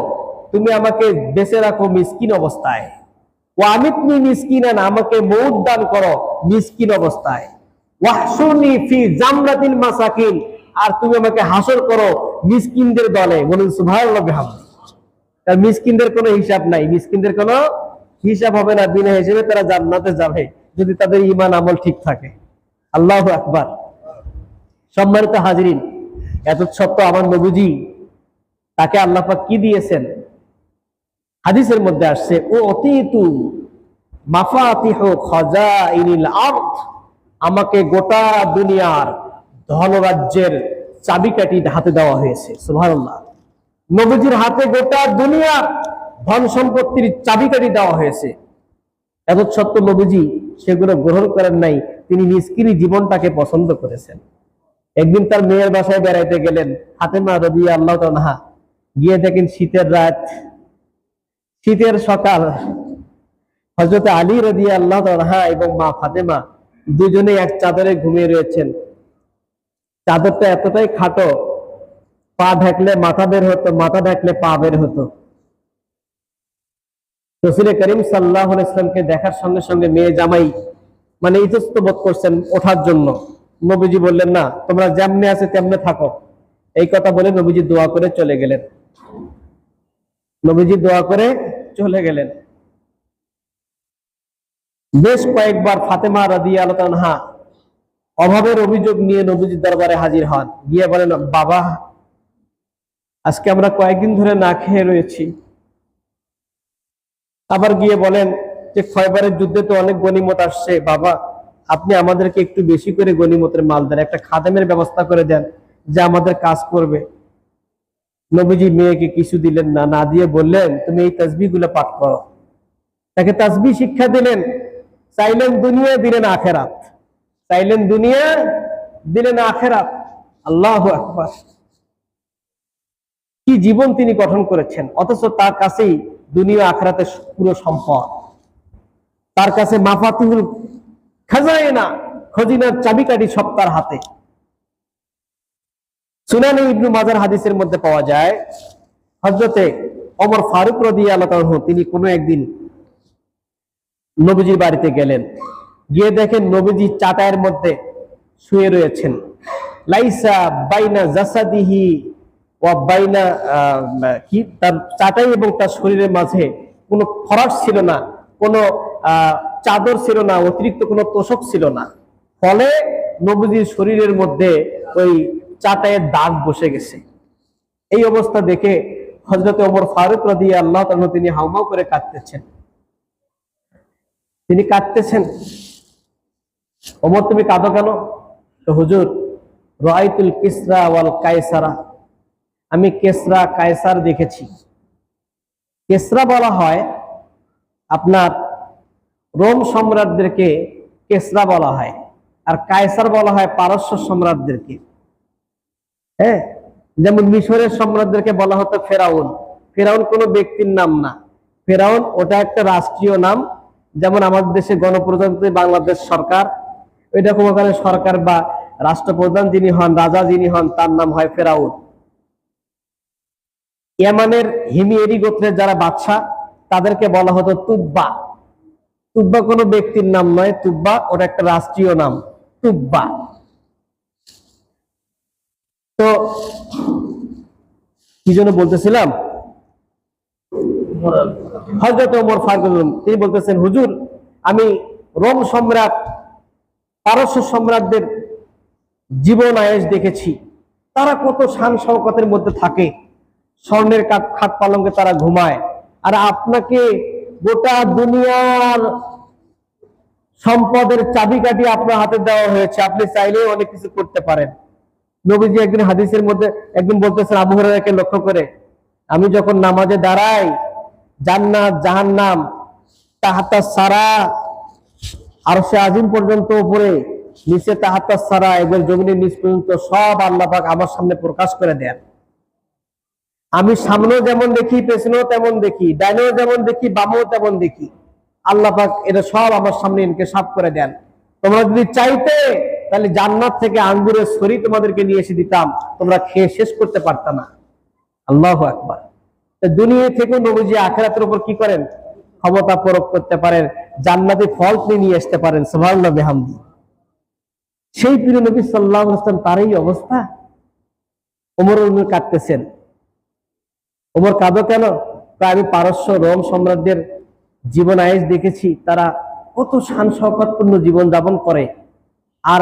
তুমি আমাকে বেঁচে রাখো মিসকিন অবস্থায়। ওয়া আমিতনি মিসকিনান, আমাকে মউত দান করো মিসকিন অবস্থায়। ওয়াহশুরনি ফি জামরাতিল মাসাকিন, আর তুমি আমাকে হাসর করো মিসকিনদের দলে। বলুন সুবহানাল্লাহ বিহামদি। তার মিসকিনদের কোনো হিসাব নাই, মিসকিনদের কোনো হিসাব হবে না, বিনা হিসেবে তারা জান্নাতে যাবে যদি তাদের ঈমান আমল ঠিক থাকে। আল্লাহু আকবার। সম্মানিত হাজিরিন, এত সত্ত্বেও আমার নবীজি, তাকে আল্লাহ পাক কি দিয়েছেন? হাদিসের মধ্যে আসছে ও অতীতু মাফাতিহু খাজাইনিল আরদ, আমাকে গোটা দুনিয়ার ধনরাজ্যের চাবিকাঠি হাতে দেওয়া হয়েছে। সুবহানাল্লাহ। নবীজির হাতে গোটা দুনিয়ার ধন সম্পত্তির চাবিকাঠি দেওয়া হয়েছে। এত সত্ত্বেও নবীজি সেগুলো গ্রহণ করেন নাই, তিনি মিসকিনি জীবনটাকে পছন্দ করেছেন। একদিন তার মেয়ের বাসায় বেড়াইতে গেলেন ফাতেমা রাদিয়াল্লাহু তাআলা, গিয়ে দেখেন শীতের রাত, শীতের সকাল। হযরত আলী রাদিয়াল্লাহু তাআলা এবং মা ফাতেমা দুজনে এক চাদরে ঘুমিয়ে রয়েছেন। চাদরটা এতটাই খাটো, পা ঢাকলে মাথা বের হতো, মাথা ঢাকলে পা বের হতো। রাসূল করিম সাল্লাল্লাহু আলাইহি ওয়াসাল্লামকে দেখার সঙ্গে সঙ্গে মেয়ে জামাই মানে ইতস্ত বোধ করছেন ওঠার জন্য। নবীজি বললেন না, তোমরা যেমনে আছে তেমনে থাকো। এই কথা বলে নবীজি দোয়া করে চলে গেলেন। নবীজি দোয়া করে চলে গেলেন। বেশ কয়েকবার ফাতেমা রাদিয়াল্লাহু আনহা অভাবের অভিযোগ নিয়ে নবীজির দরবারে হাজির হন। গিয়ে বলেন, বাবা, আজকে আমরা কয়েকদিন ধরে না খেয়ে রয়েছি। আবার গিয়ে বলেন যে খয়বরের যুদ্ধে তো অনেক গনিমত আসছে, বাবা আপনি আমাদেরকে একটু বেশি করে গনিমতের মাল দেন, একটা খাদেমের ব্যবস্থা করে দেন যে আমাদের কাজ করবে। নবীজি মেয়েকে কিছু দিলেন না, না দিয়ে বললেন তুমি এই তাসবিহগুলো পাঠ করো। তাকে তাসবিহ শিক্ষা দিলেন। চাইলেন দুনিয়া, দিলেন আখেরাত। চাইলেন দুনিয়া, দিলেন আখেরাত। আল্লাহু আকবার। কি জীবন তিনি গঠন করেছেন, অথচ তার কাছেই দুনিয়া আখেরাতের পুরো সম্পদ। তার কাছে মাফাতিহুল খাজাইনা, খজিনার চাবিকাঠি সব তার হাতে। সুনানে ইবনে মাজার হাদিসের মধ্যে পাওয়া যায় হযরতে ওমর ফারুক রাদিয়াল্লাহু তাআলা তিনি কোনো একদিন নবীজির বাড়িতে গেলেন। গিয়ে দেখেন নবীজি চাটাইয়ের মধ্যে শুয়ে রয়েছেন। লাইসা বাইনা জাসাদিহি ওয়া বাইনা কি তার চাটাই এবং তার শরীরের মাঝে কোনো ফরাশ ছিল না, কোনো চাদর ছিল না, অতিরিক্ত কোনো তোষক ছিল না। ফলে নবীজির শরীরের মধ্যে ওই চাটাইয়ের দাগ বসে গেছে। এই অবস্থা দেখে হযরত ওমর ফারুক রাদিয়াল্লাহু তাআলা তিনি হাউমাউ করে কাঁদতেছেন। তিনি কাঁদতেছেন, ওমর তুমি কাঁদো কেন? তো হুজুর, রাআইতুল কিসরা ওয়াল কায়সারা, আমি কেসরা কায়সার দেখেছি। কেসরা বলা হয় আপনার রোম সম্রাটদেরকে কেসরা বলা হয়, আর কায়সার বলা হয় পারস্য সম্রাটদেরকে। হ্যাঁ, যেমন মিশরের সম্রাটদেরকে বলা হতো ফেরাউন। ফেরাউন কোনো ব্যক্তির নাম না, ফেরাউন ওটা একটা রাষ্ট্রীয় নাম। যেমন আমাদের দেশে গণপ্রজাতন্ত্রী বাংলাদেশ সরকার, ওইরকম ওখানে সরকার বা রাষ্ট্রপ্রধান যিনি হন, রাজা যিনি হন, তার নাম হয় ফেরাউন। ইয়ামানের হিমিয়েরি গোত্রের যারা বাদশা, তাদেরকে বলা হতো তুব্বা। তুব্বা কোনো ব্যক্তির নাম নয়, তুব্বা ওটা একটা রাষ্ট্রীয় নাম, তুব্বা। তো কি জন্য বলতেছিলাম, হযরত ওমর ফারুক তিনি বলতেছেন, হুজুর আমি রোম সম্রাট, পারস্য সম্রাটদের জীবন আয়েশ দেখেছি। তারা কত শান শওকতের মধ্যে থাকে, স্বর্ণের খাট পালঙ্কে তারা ঘুমায়। আর আপনাকে গোটা দুনিয়ার সম্পদের চাবিকাঠি আপনার হাতে দেওয়া হয়েছে, আপনি চাইলেই অনেক কিছু করতে পারেন। নবীজি একদিন হাদিসের মধ্যে একদিন বলতেছেন আবু হুরায়রাকে লক্ষ্য করে, আমি যখন নামাজে দাঁড়াই, জান্নাত জাহান্নাম তাহাতা সারা, আরশে আজিম পর্যন্ত উপরে, নিচে তাহাতা সারা এবং জমিনের নিচ পর্যন্ত সব আল্লাহ পাক আমার সামনে প্রকাশ করে দেন। আমি সামনেও যেমন দেখি, পেছনেও তেমন দেখি, ডাইনেও যেমন দেখি, বামেও তেমন দেখি। আল্লাহ পাক এটা সব আমার সামনে ইনকেশাফ করে দেন। তোমরা যদি চাইতে তাহলে জান্নাত থেকে আঙ্গুরের ছড়ি তোমাদেরকে নিয়ে এসে দিতাম, তোমরা খেয়ে শেষ করতে পারতাম না। আল্লাহু আকবার। দুনিয়া থেকে নবীজি আখিরাতের উপর কি করেন? ক্ষমতা প্রয়োগ করতে পারেন, জান্নাতি ফল তিনি নিয়ে আসতে পারেন। সুবহানাল্লাহ বিহামদি। সেই প্রিয় নবী সাল্লাল্লাহু আলাইহি ওয়াসাল্লাম, তার এই অবস্থা। ওমর কাঁদতেছেন। ওমর কাঁদো কেন? আমি পারস্য রোম সম্রাটদের জীবন আয়েশ দেখেছি, তারা কত শান শওকতপূর্ণ জীবন যাপন করে, আর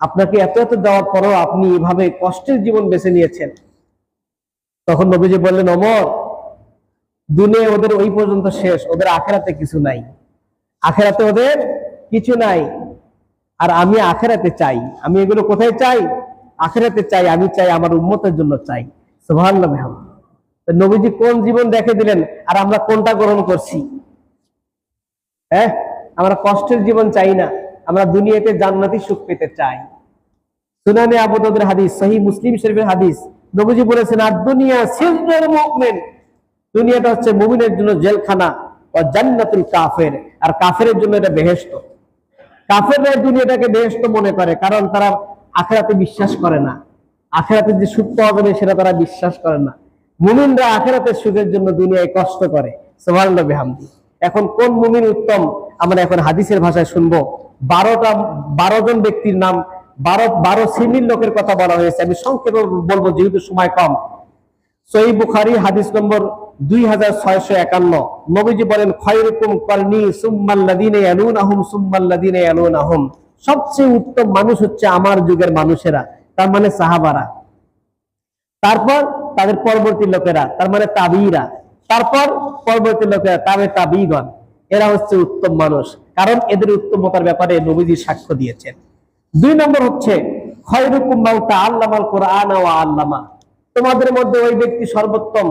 আপনাকে এত এত দেওয়ার পরও আপনি এভাবে কষ্টের জীবন বেছে নিয়েছেন। তখন নবীজি বললেন, ওমর, দুনিয়া ওদের ওই পর্যন্ত শেষ, ওদের আখিরাতে কিছু নাই, আখিরাতে ওদের কিছু নাই। আর আমি আখিরাতে চাই। আমি এগুলো কোথায় চাই? আখিরাতে চাই। আমি চাই আমার উম্মতের জন্য চাই। সুবহানাল্লাহ। নবীজি কোন জীবন দেখে দিলেন, আর আমরা কোনটা গ্রহণ করছি? হ্যাঁ, আমরা কষ্টের জীবন চাই না, আমরা দুনিয়াতে জান্নাতি সুখ পেতে চাই। সুনানে আবু দাউদের হাদিস, সহিহ মুসলিম শরীফের হাদিস, নবীজি বলেছেন, আর দুনিয়া সিজনুল মুমিন, দুনিয়াটা হচ্ছে মুমিনের জন্য জেলখানা, ও জান্নাতুল কাফের, আর কাফেরের জন্য এটা বেহেশত। কাফেররা দুনিয়াটাকে বেহেশত মনে করে, কারণ তারা আখিরাতে বিশ্বাস করে না। আখিরাতে যে সুখ পাওয়া যাবে সেটা তারা বিশ্বাস করে না। মুমিনরা আখিরাতের সুখের জন্য দুনিয়ায় কষ্ট করে। সুবহানাল্লাহ বিহামদি। এখন কোন মুমিন উত্তম, আমরা এখন হাদিসের ভাষায় শুনবো। 12 জন ব্যক্তির নাম, 12 শ্রেণীর লোকের কথা বলা হয়েছে। আমি সংক্ষেপে বলবো যেহেতু সময় কম। সহিহ বুখারী হাদিস নম্বর 2651, নবীজি বলেন, খায়রুকুম করনি সুম্মাল্লাযীনা ইয়ালুনাহুম সুম্মাল্লাযীনা ইয়ালুনাহুম, সবচেয়ে উত্তম মানুষ হচ্ছে আমার যুগের মানুষেরা, তার মানে সাহাবারা। তারপর তাদের পরবর্তী লোকেরা, তার মানে তাবিঈরা। তারপর পরবর্তী লোকেরা, তাবিঈগণ। এরা হচ্ছে উত্তম মানুষ, কারণ এদের উত্তমতার ব্যাপারে নবীজি সাক্ষ্য দিয়েছেন। 2 নম্বর হচ্ছে খায়রুকুম মান তাআল্লামাল কুরআনা ওয়া আল্লামা, তোমাদের মধ্যে ওই ব্যক্তি সর্বোত্তম,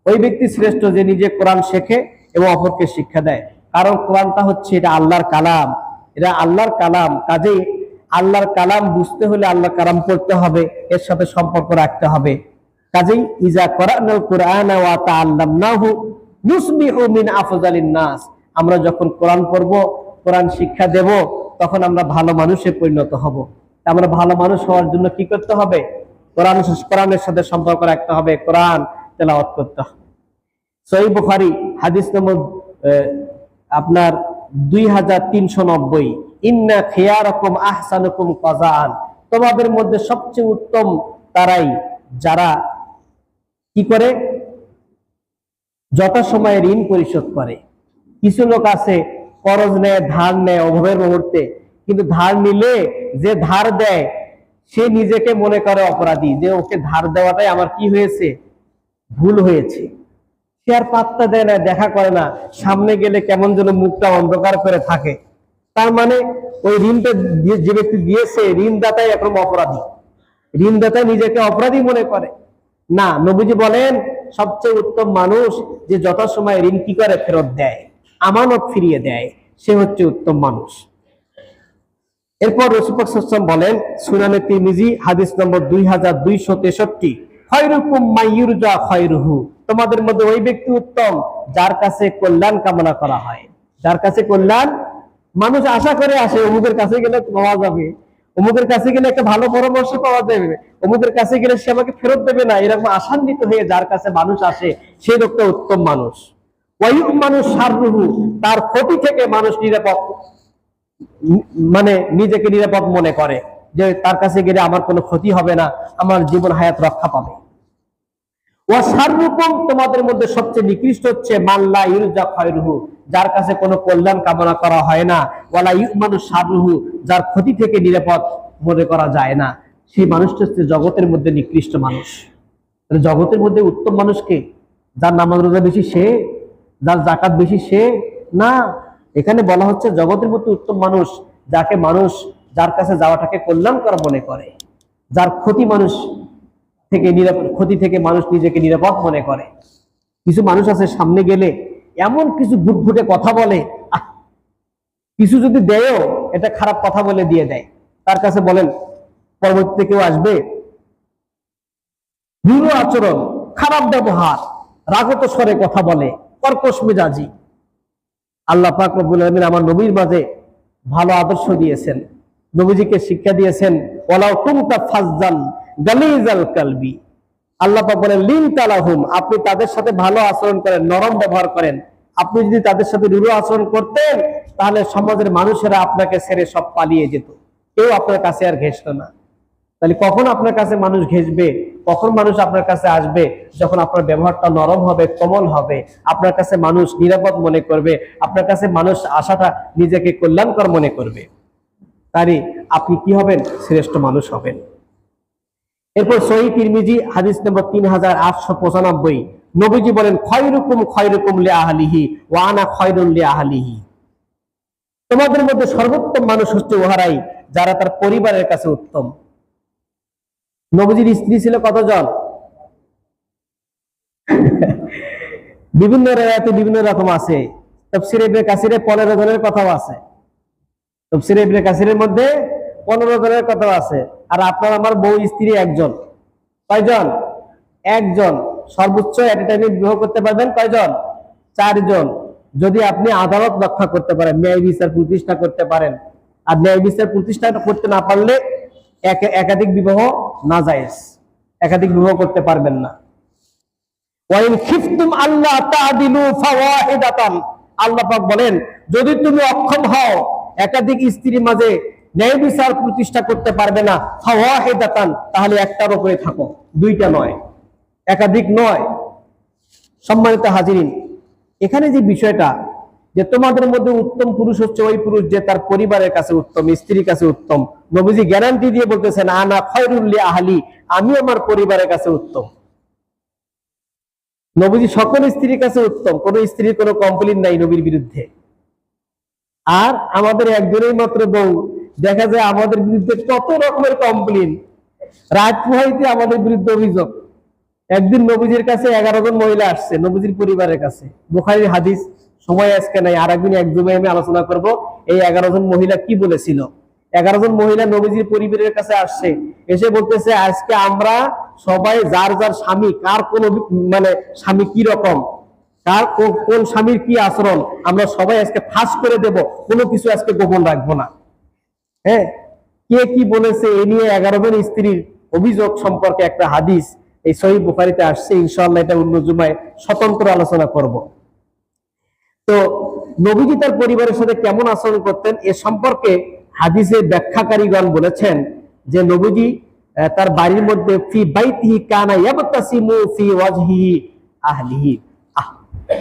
ওই ব্যক্তি শ্রেষ্ঠ যে নিজে কোরআন শেখে এবং অপরকে শিক্ষা দেয়। কারণ কোরআনটা হচ্ছে এটা আল্লাহর কালাম, এটা আল্লাহর কালাম। কাজেই আল্লাহর কালাম বুঝতে হলে আল্লাহর কালাম পড়তে হবে, এর সাথে সম্পর্ক রাখতে হবে। কাজেই ইজা করানাল কুরআনা ওয়া তাআল্লামনাহু নুসবিহু মিন আফজালিন নাস, আমরা যখন কোরআন পড়ব, কোরআন শিক্ষা দেব, তখন আমরা ভালো মানুষে পরিণত হব। আমরা ভালো মানুষ হওয়ার জন্য কি করতে হবে? কোরআনের সাথে সম্পর্ক রাখতে হবে, কোরআন তেলাওয়াত করতে হবে। সহিহ বুখারী হাদিস নম্বর আপনার 2390, ইন্না খিয়ারাকুম আহসানুকুম কাযাআন, তোমাদের মধ্যে সবচেয়ে উত্তম তারাই যারা কি করে, যথাসময়ে ঋণ পরিশোধ করে। কিছু লোক আছে করজ নেয়, ধার নেয় অভাবের মুহূর্তে, কিন্তু ধার নিলে যে ধার দেয় সে নিজেকে মনে করে অপরাধী, যে ওকে ধার দেওয়াটাই আমার কি হয়েছে, ভুল হয়েছে। সে আর পাত্তা দেয় না, দেখা করে না, সামনে গেলে কেমন যেন মুখটা অন্ধকার করে থাকে। তার মানে ওই ঋণটা যে ব্যক্তি দিয়েছে, ঋণদাতাই এখন অপরাধী, ঋণদাতাই নিজেকে অপরাধী মনে করে। না, নবীজি বলেন সবচেয়ে উত্তম মানুষ যে যথাসময়ে ঋণ কি করে, ফেরত দেয়, আমানত ফিরিয়ে দেয়, সে হচ্ছে উত্তম মানুষ। এরপর রাসূল পাক সাল্লাল্লাহু আলাইহি ওয়াসাল্লাম বলেন, সুনানে তিরমিজি হাদিস নম্বর 2263, খায়রুকুম মাইয়ুরজা খায়রুহু, তোমাদের মধ্যে ওই ব্যক্তি উত্তম যার কাছে কল্যাণ কামনা করা হয়, যার কাছে কল্যাণ মানুষ আশা করে আসে, অমুকের কাছে গেলে পাওয়া যাবে, অমুকের কাছে গেলে একটা ভালো পরামর্শ পাওয়া যাবে, অমুকের কাছে গেলে সে আমাকে ফেরত দেবে না, এরকম আশান্বিত হয়ে যার কাছে মানুষ আসে, সেই লোকটা উত্তম মানুষ। মানুষ শাররুহু, তার ক্ষতি থেকে মানুষ নিরাপদ, মানে নিজেকে নিরাপদ মনে করে যে তার কাছে গেলে আমার কোনো ক্ষতি হবে না, আমার জীবন হায়াত রক্ষা পাবে। ওয়া শাররুকুম, তোমাদের মধ্যে সবচেয়ে নিকৃষ্ট হচ্ছে মাল্লা ইউরজা খায়রুহু, যার কাছে কোনো কল্যাণ কামনা করা হয় না, ওয়ালা ইউমানু শাররুহু, যার ক্ষতি থেকে নিরাপদ মনে করা যায় না, সেই মানুষটা হচ্ছে জগতের মধ্যে নিকৃষ্ট মানুষ। জগতের মধ্যে উত্তম মানুষকে, যার নামাজ রোজা বেশি সে, যার যাকাত বেশি সে না, এখানে বলা হচ্ছে জগতের মধ্যে উত্তম মানুষ যাকে মানুষ, যার কাছে যাওয়াটাকে কল্যাণকর মনে করে, যার ক্ষতি মানুষ থেকে নিরাপদ, ক্ষতি থেকে মানুষ নিজেকে নিরাপদ মনে করে। কিছু মানুষ আছে সামনে গেলে এমন কিছু ঘুটঘুটে কথা বলে, কিছু যদি দেয়ও এটা খারাপ কথা বলে দিয়ে দেয়। তার কাছে বলেন পরবর্তীতে কেউ আসবে, রূঢ় আচরণ, খারাপ ব্যবহার, রাগত স্বরে কথা বলে, কর্কশ মেজাজি। আল্লাহ পাক রব্বুল আলামিন আমার নবীর মাঝে ভালো আদর্শ দিয়েছেন, নবীজিকে শিক্ষা দিয়েছেন, ওয়ালাউ কুনতা ফাজ্জান গালিজাল কালবি, আল্লাহ পাক বলেন লিন তালাহুম, আপনি তাদের সাথে ভালো আচরণ করেন, নরম ব্যবহার করেন। আপনি যদি তাদের সাথে রূঢ় আচরণ করতেন তাহলে সমাজের মানুষেরা আপনাকে ছেড়ে সব পালিয়ে যেত, কেউ আপনার কাছে আর ঘেঁষত না। তাহলে কখন আপনার কাছে মানুষ ঘেঁষবে, কখন মানুষ আপনার কাছে আসবে, যখন আপনার ব্যবহারটা নরম হবে, কোমল হবে, আপনার কাছে মানুষ নিরাপদ মনে করবে, আপনার কাছে মানুষ আশাটা নিজেকে কল্যাণকর মনে করবে, তাই আপনি কি হবেন, শ্রেষ্ঠ মানুষ হবেন। এরপর সহিহ তিরমিজি হাদিস নম্বর 3895, নবীজি বলেন খায়রুকুম খায়রুকুম লিআহলিহি ওয়া আনা খায়রুন লিআহলিহি, তোমাদের মধ্যে সর্বোত্তম মানুষ হচ্ছে ওহারাই যারা তার পরিবারের কাছে উত্তম। নবীজির স্ত্রী ছিল কতজন? বিভিন্ন রায়াতে বিভিন্ন রকম আছে, তাফসীরে ইবনে কাসিরে 15 জনের কথাও আছে, তাফসীরে ইবনে কাসিরের মধ্যে 15 জনের কথাও আছে। আর আপনার আমার বউ স্ত্রী একজন, কয়জন? একজন। সর্বোচ্চ এট এ টাইমে বিবাহ করতে পারবেন কয়জন? 4 জন। যদি আপনি আদালত রক্ষা করতে পারেন, ন্যায় বিচার প্রতিষ্ঠা করতে পারেন। আর ন্যায় বিচার প্রতিষ্ঠা করতে না পারলে একাধিক বিবাহ নাজায়েজ, একাধিক বিবাহ করতে পারবেন না। ওয়াইন খিফতুম আল্লাহ তা'দিলু ফাওয়াহিদাতান, আল্লাহ পাক বলেন যদি তুমি অক্ষম হও একাধিক স্ত্রীর মাঝে ন্যায় বিচার প্রতিষ্ঠা করতে পারবে না, ফাওয়াহিদাতান, তাহলে একটার উপরে থাকো, দুইটা নয়, একাধিক নয়। সম্মানিত হাজিরিন, এখানে যে বিষয়টা যে তোমাদের মধ্যে উত্তম পুরুষ হচ্ছে ওই পুরুষ যে তার পরিবারের কাছে উত্তম, স্ত্রীর কাছে উত্তম। নবীজি গ্যারান্টি দিয়ে বলতেছেন আনা খায়রুল লিআহলি, আমি আমার পরিবারের কাছে উত্তম। নবীজি সকল স্ত্রীর কাছে উত্তম, কোন স্ত্রীর কোনো কমপ্লেইন নাই নবীর বিরুদ্ধে। আর আমাদের একজনের মাত্র বউ, দেখা যায় আমাদের বিরুদ্ধে কত রকমের কমপ্লেইন, রাত পোহাইতে আমাদের বিরুদ্ধে অভিযোগ। একদিন নবীজির কাছে 11 জন মহিলা আসছে নবীজির পরিবারের কাছে, বুখারীর হাদিস, সময় আজকে নাই, আর একদিন এক জুমায় আমি আলোচনা করব এই 11 জন মহিলা কি বলেছিল। 11 জন মহিলা নবীজির পরিবারের কাছে আসছে, এসে বলতেছে আজকে আমরা সবাই যার যার স্বামী, কার কোন মানে স্বামী কি রকম, কার কোন স্বামীর কি আচরণ, আমরা সবাই আজকে ফাঁস করে দেব, কোনো কিছু আজকে গোপন রাখবো না। হ্যাঁ, কে কি বলেছে এ নিয়ে 11 জন স্ত্রীর অভিযোগ সম্পর্কে একটা হাদিস এই সহিহ বুখারীতে আসছে। ইনশাআল্লাহ এটা অন্য জুমায় স্বতন্ত্র আলোচনা করব। তো নবীজি তার পরিবারের সাথে কেমন আচরণ করতেন এ সম্পর্কে হাদিসের ব্যাখ্যাকারীগণ বলেছেন যে নবীজি তার বাড়ির মধ্যে ফি বাইতিহি কানা ইয়াবতাসিমু ফি ওয়াজহিহি আহলিহি,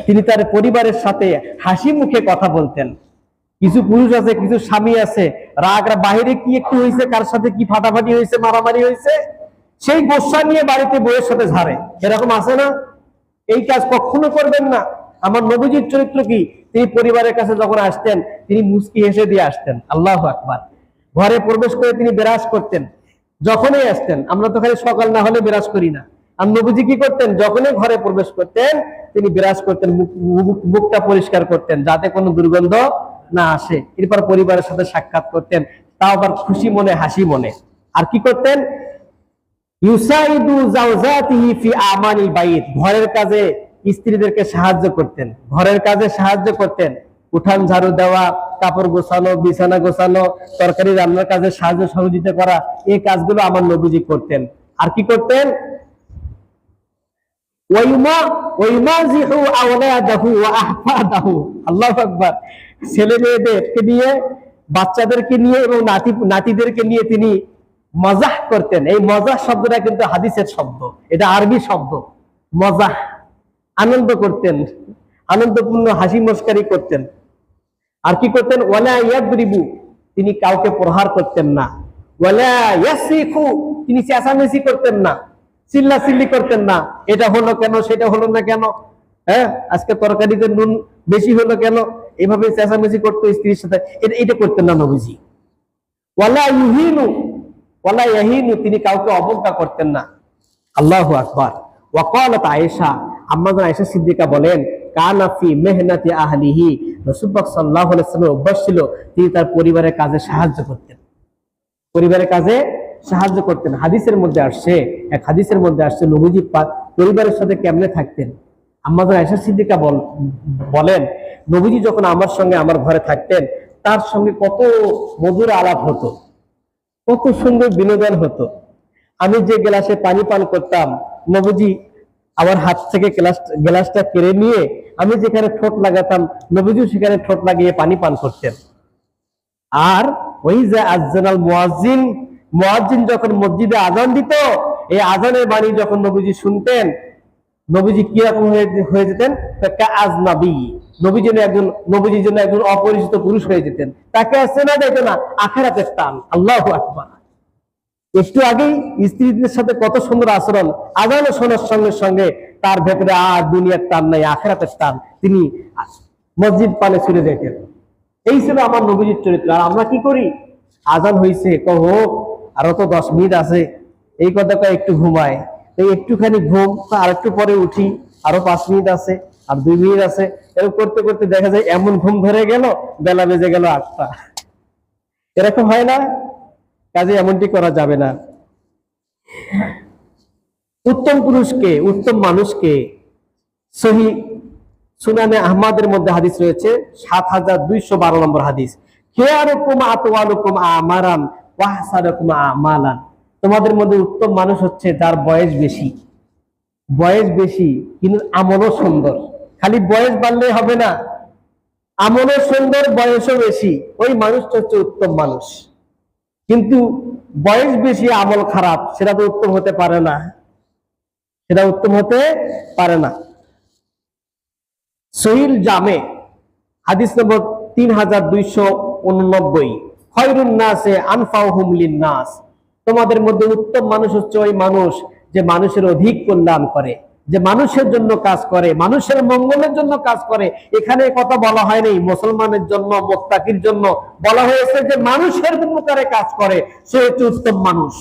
তিনি তার পরিবারের সাথে হাসি মুখে কথা বলতেন। কিছু পুরুষ আছে, কিছু স্বামী আছে, রাগ বাহিরে কি একটু হয়েছে, কার সাথে কি ফাটাফাটি হয়েছে, মারামারি হয়েছে, সেই গোসা নিয়ে বাড়িতে বউয়ের সাথে ঝাড়ে, এরকম আছে না? এই কাজ কখনো করবেন না। আমার নবীজির চরিত্র কি, তিনি পরিবারের কাছে যখন আসতেন তিনি মুস্কি হেসে দিয়ে আসতেন। আল্লাহু আকবার। ঘরে প্রবেশ করে তিনি বিরাজ করতেন যখনই আসতেন। আমরা তো খালি সকাল না হলে বিরাজ করি না, আর নবীজি কি করতেন, যখনই ঘরে প্রবেশ করতেন তিনি বিরাজ করতেন, মুখটা পরিষ্কার করতেন যাতে কোনো দুর্গন্ধ না আসে। এরপর পরিবারের সাথে সাক্ষাৎ করতেন, তাও আবার খুশি মনে, হাসি মনে। আর কি করতেন, ইউসাইদু জাওজাতিহি ফি আমানিল বাইত, ঘরের কাজে স্ত্রীদেরকে সাহায্য করতেন, ঘরের কাজে সাহায্য করতেন, উঠান ঝাড়ু দেওয়া, কাপড় গোছানো, বিছানা গোছানো, তরকারি রান্নার কাজে সাহায্য সহযোগিতা করা, এই কাজগুলো আমার নবীজি করতেন। আর কি করতেন, ওয়াইমাজিহু আওলাদাহু ওয়া আহফাদাহু, আল্লাহু আকবার। ছেলে মেয়েদেরকে নিয়ে, বাচ্চাদেরকে নিয়ে এবং নাতিদেরকে নিয়ে তিনি মজাহ করতেন। এই মজাহ শব্দটা কিন্তু হাদিসের শব্দ, এটা আরবি শব্দ। মজাহ, আনন্দ করতেন, আনন্দপূর্ণ হাসি মস্কারি করতেন। আর কি করতেন, ওয়ালা ইয়াদরিবু, তিনি কাউকে প্রহার করতেন না। ওয়ালা ইয়াসিখু, তিনি চেঁচামেচি করতেন না, চিল্লাচিল্লি করতেন না, এটা হলো কেন, সেটা হলো না কেন, হ্যাঁ আজকে তরকারিতে নুন বেশি হলো কেন, এভাবে চেঁচামেচি করতো স্ত্রীর সাথে, এটা করতেন না নবীজি। ওয়ালা ইউহিনু, ওয়ালা ইয়াহিনু, তিনি কাউকে অবজ্ঞা করতেন না। আল্লাহু আকবার। ওয়াকালাত আয়েশা, আম্মা জান আয়েশা সিদ্দিকা বলেন, কানা ফি মেহনাতি আহলিহি, রাসূল পাক সাল্লাল্লাহু আলাইহি ওয়াসাল্লামের অভ্যাস ছিল তিনি তার পরিবারের কাজে সাহায্য করতেন, পরিবারের কাজে সাহায্য করতেন। হাদিসের মধ্যে আসছে, এক হাদিসের মধ্যে আসছে নবীজি পরিবারের সাথে কেমনে থাকতেন। আম্মা জান আয়েশা সিদ্দিকা বলেন, নবীজি যখন আমার সঙ্গে আমার ঘরে থাকতেন তার সঙ্গে কত মধুর আলাপ হতো, কত সুন্দর বিনোদন হতো। আমি যে গ্লাসে পানি পান করতাম, নবীজি আমার হাত থেকে গ্লাসটা কেড়ে নিয়ে আমি যেখানে ঠোঁট লাগাতাম, নবীজি সেখানে ঠোঁট লাগিয়ে পানি পান করতেন। আর ওই যে আযানাল মুয়াজ্জিন, মুয়াজ্জিন যখন মসজিদে আযান দিত, এই আযানের বাণী যখন নবীজি শুনতেন, নবীজি কি রকম হয়ে যেতেন, আজনাবী, নবীজির জন্য একজন অপরিচিত পুরুষ হয়ে যেতেন, তাকে চেনা যেত না, আখিরাতের টান। আল্লাহু আকবার। একটু আগেই স্ত্রীদের সাথে কত সুন্দর আচরণ, আযান শোনার সঙ্গে সঙ্গে তার ভেতরে আর দুনিয়ার টান নাই, আখিরাতের টান, তিনি মসজিদ পানে ছুটে যেতেন। এই ছিল আমার নবীজির চরিত্র। আর আমরা কি করি, আযান হইছে হোক, আরো তো 10 মিনিট আছে, এই কথা একটু ঘুমায়, এই একটুখানি ঘুম, আর একটু পরে উঠি, আরো 5 মিনিট আছে, আর 2 মিনিট আছে, এরকম করতে করতে দেখা যায় এমন ঘুম ধরে গেল, বেলা বেজে গেল 8টা। এরকম হয় না? কাজে এমনটি করা যাবে না। উত্তম পুরুষকে, উত্তম মানুষকে, সহি সুনানে আহমদের মধ্যে হাদিস রয়েছে 7212 নম্বর হাদিস, খিয়ারুকুম আতওয়ালুকুম আমারান ওয়া আহসানুকুম আমালান, তোমাদের মধ্যে উত্তম মানুষ হচ্ছে যার বয়স বেশি, বয়স বেশি কিন্তু আমলও সুন্দর। খালি বয়স বাড়লে হবে না, আমলও সুন্দর, বয়সও বেশি, ওই মানুষটা হচ্ছে উত্তম মানুষ। কিন্তু বয়স বেশি আমল খারাপ, সেটা তো উত্তম হতে পারে না, সেটা উত্তম হতে পারে না। সহিহ জামে হাদিস নম্বর 3289, খায়রুন নাসে আনফাউহুম লিন-নাস, তোমাদের মধ্যে উত্তম মানুষ হচ্ছে ওই মানুষ যে মানুষের অধিক কল্যাণ করে, যে মানুষের জন্য কাজ করে, মানুষের মঙ্গলের জন্য কাজ করে। এখানে কথা বলা হয় নাই মুসলমানের জন্য, মুত্তাকির জন্য, বলা হয়েছে যে মানুষের উপকারে কাজ করে, সে হচ্ছে উত্তম মানুষ।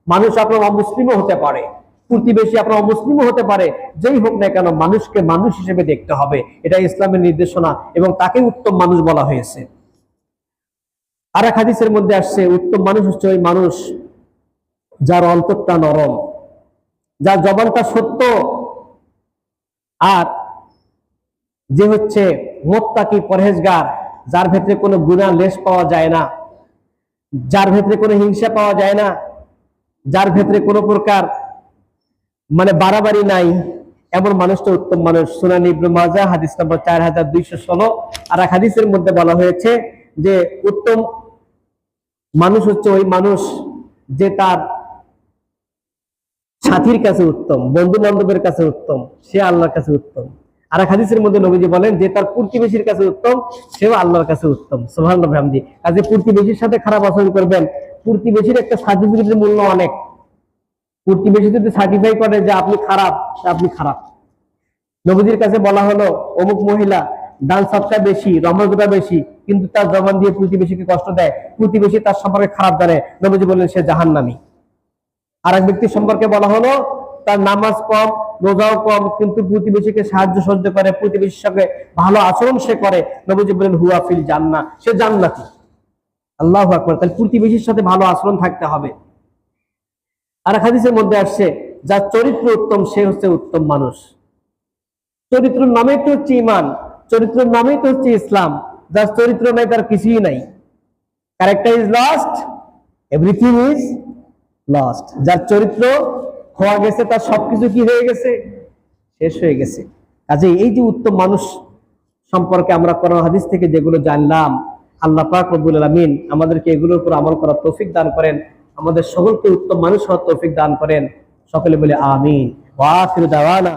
মানুষ আপনার অমুসলিমও হতে পারে, প্রতিবেশী আপনার অমুসলিমও হতে পারে, যেই হোক না কেন মানুষকে মানুষ হিসেবে দেখতে হবে, এটা ইসলামের নির্দেশনা, এবং তাকে উত্তম মানুষ বলা হয়েছে। আর এক হাদিসের মধ্যে আসছে, উত্তম মানুষ হচ্ছে ওই মানুষ যার অন্তরটা নরম, যার জবানটা সত্য, আর যে হচ্ছে মুত্তাকি, পরহেজগার, যার ভেতরে কোনো গুনাহ লেশ পাওয়া যায় না, যার ভেতরে কোনো হিংসা পাওয়া যায় না, যার ভেতরে কোনো প্রকার বাড়াবাড়ি নাই, এমন মানুষটা উত্তম মানুষ। সুনান ইবনে মাজাহ হাদিস নম্বর 4216। আর এক হাদিসের মধ্যে বলা হয়েছে যে উত্তম মানুষ হচ্ছে ওই মানুষ যে তার সাথীর কাছে উত্তম, বন্ধু বান্ধবের কাছে উত্তম, সে আল্লাহর কাছে উত্তম। আর এক হাদিসের মধ্যে নবীজি বলেন যে তার প্রতিবেশীর কাছে উত্তম, সেও আল্লাহর কাছে উত্তম। সুবহানাল্লাহ বিহামদি। কাজে প্রতিবেশীর সাথে খারাপ আচরণ করবেন। প্রতিবেশীর একটা সার্টিফিকেটের মূল্য অনেক। প্রতিবেশী যদি সার্টিফাই করে যে আপনি খারাপ, আপনি খারাপ। নবীজির কাছে বলা হলো অমুক মহিলা দান সৎকা বেশি, রমজটা বেশি, কিন্তু তার জবান দিয়ে প্রতিবেশীকে কষ্ট দেয়, প্রতিবেশী তার সম্পর্কে খারাপ জানে, নবীজি বললেন সে জাহান্নামী। আর এক ব্যক্তি সম্পর্কে বলা হলো তার নামাজ কম, রোজাও কম, কিন্তু প্রতিবেশীকে সাহায্য সহ্য করে, প্রতিবেশীর সঙ্গে ভালো আচরণ সে করে, নবীজি বলেন হুয়া ফিল জান্নাহ, সে জান্নাতি। আল্লাহু আকবার। তাহলে প্রতিবেশীর সাথে ভালো আচরণ থাকতে হবে। আর এক হাদিসের মধ্যে আসছে যার চরিত্র উত্তম সে হচ্ছে উত্তম মানুষ। চরিত্র নামেই তো হচ্ছে ইমান, চরিত্র নামেই তো হচ্ছে ইসলাম। যার চরিত্র নাই তার কিছুই নাই। Character is lost, everything is lost. যার চরিত্র খোয়া গেছে তার সবকিছু কি হয়ে গেছে, শেষ হয়ে গেছে। কাজে এই যে উত্তম মানুষ সম্পর্কে আমরা কোরআন হাদিস থেকে যেগুলো জানলাম, আল্লাহ পাক রব্বুল আলামিন আমাদেরকে এগুলোর উপর আমল করার তৌফিক দান করেন, আমাদের সকলকে উত্তম মানুষ হওয়ার তৌফিক দান করেন। সকলে বলে আমিন। ওয়া আখিরু দাওয়ানা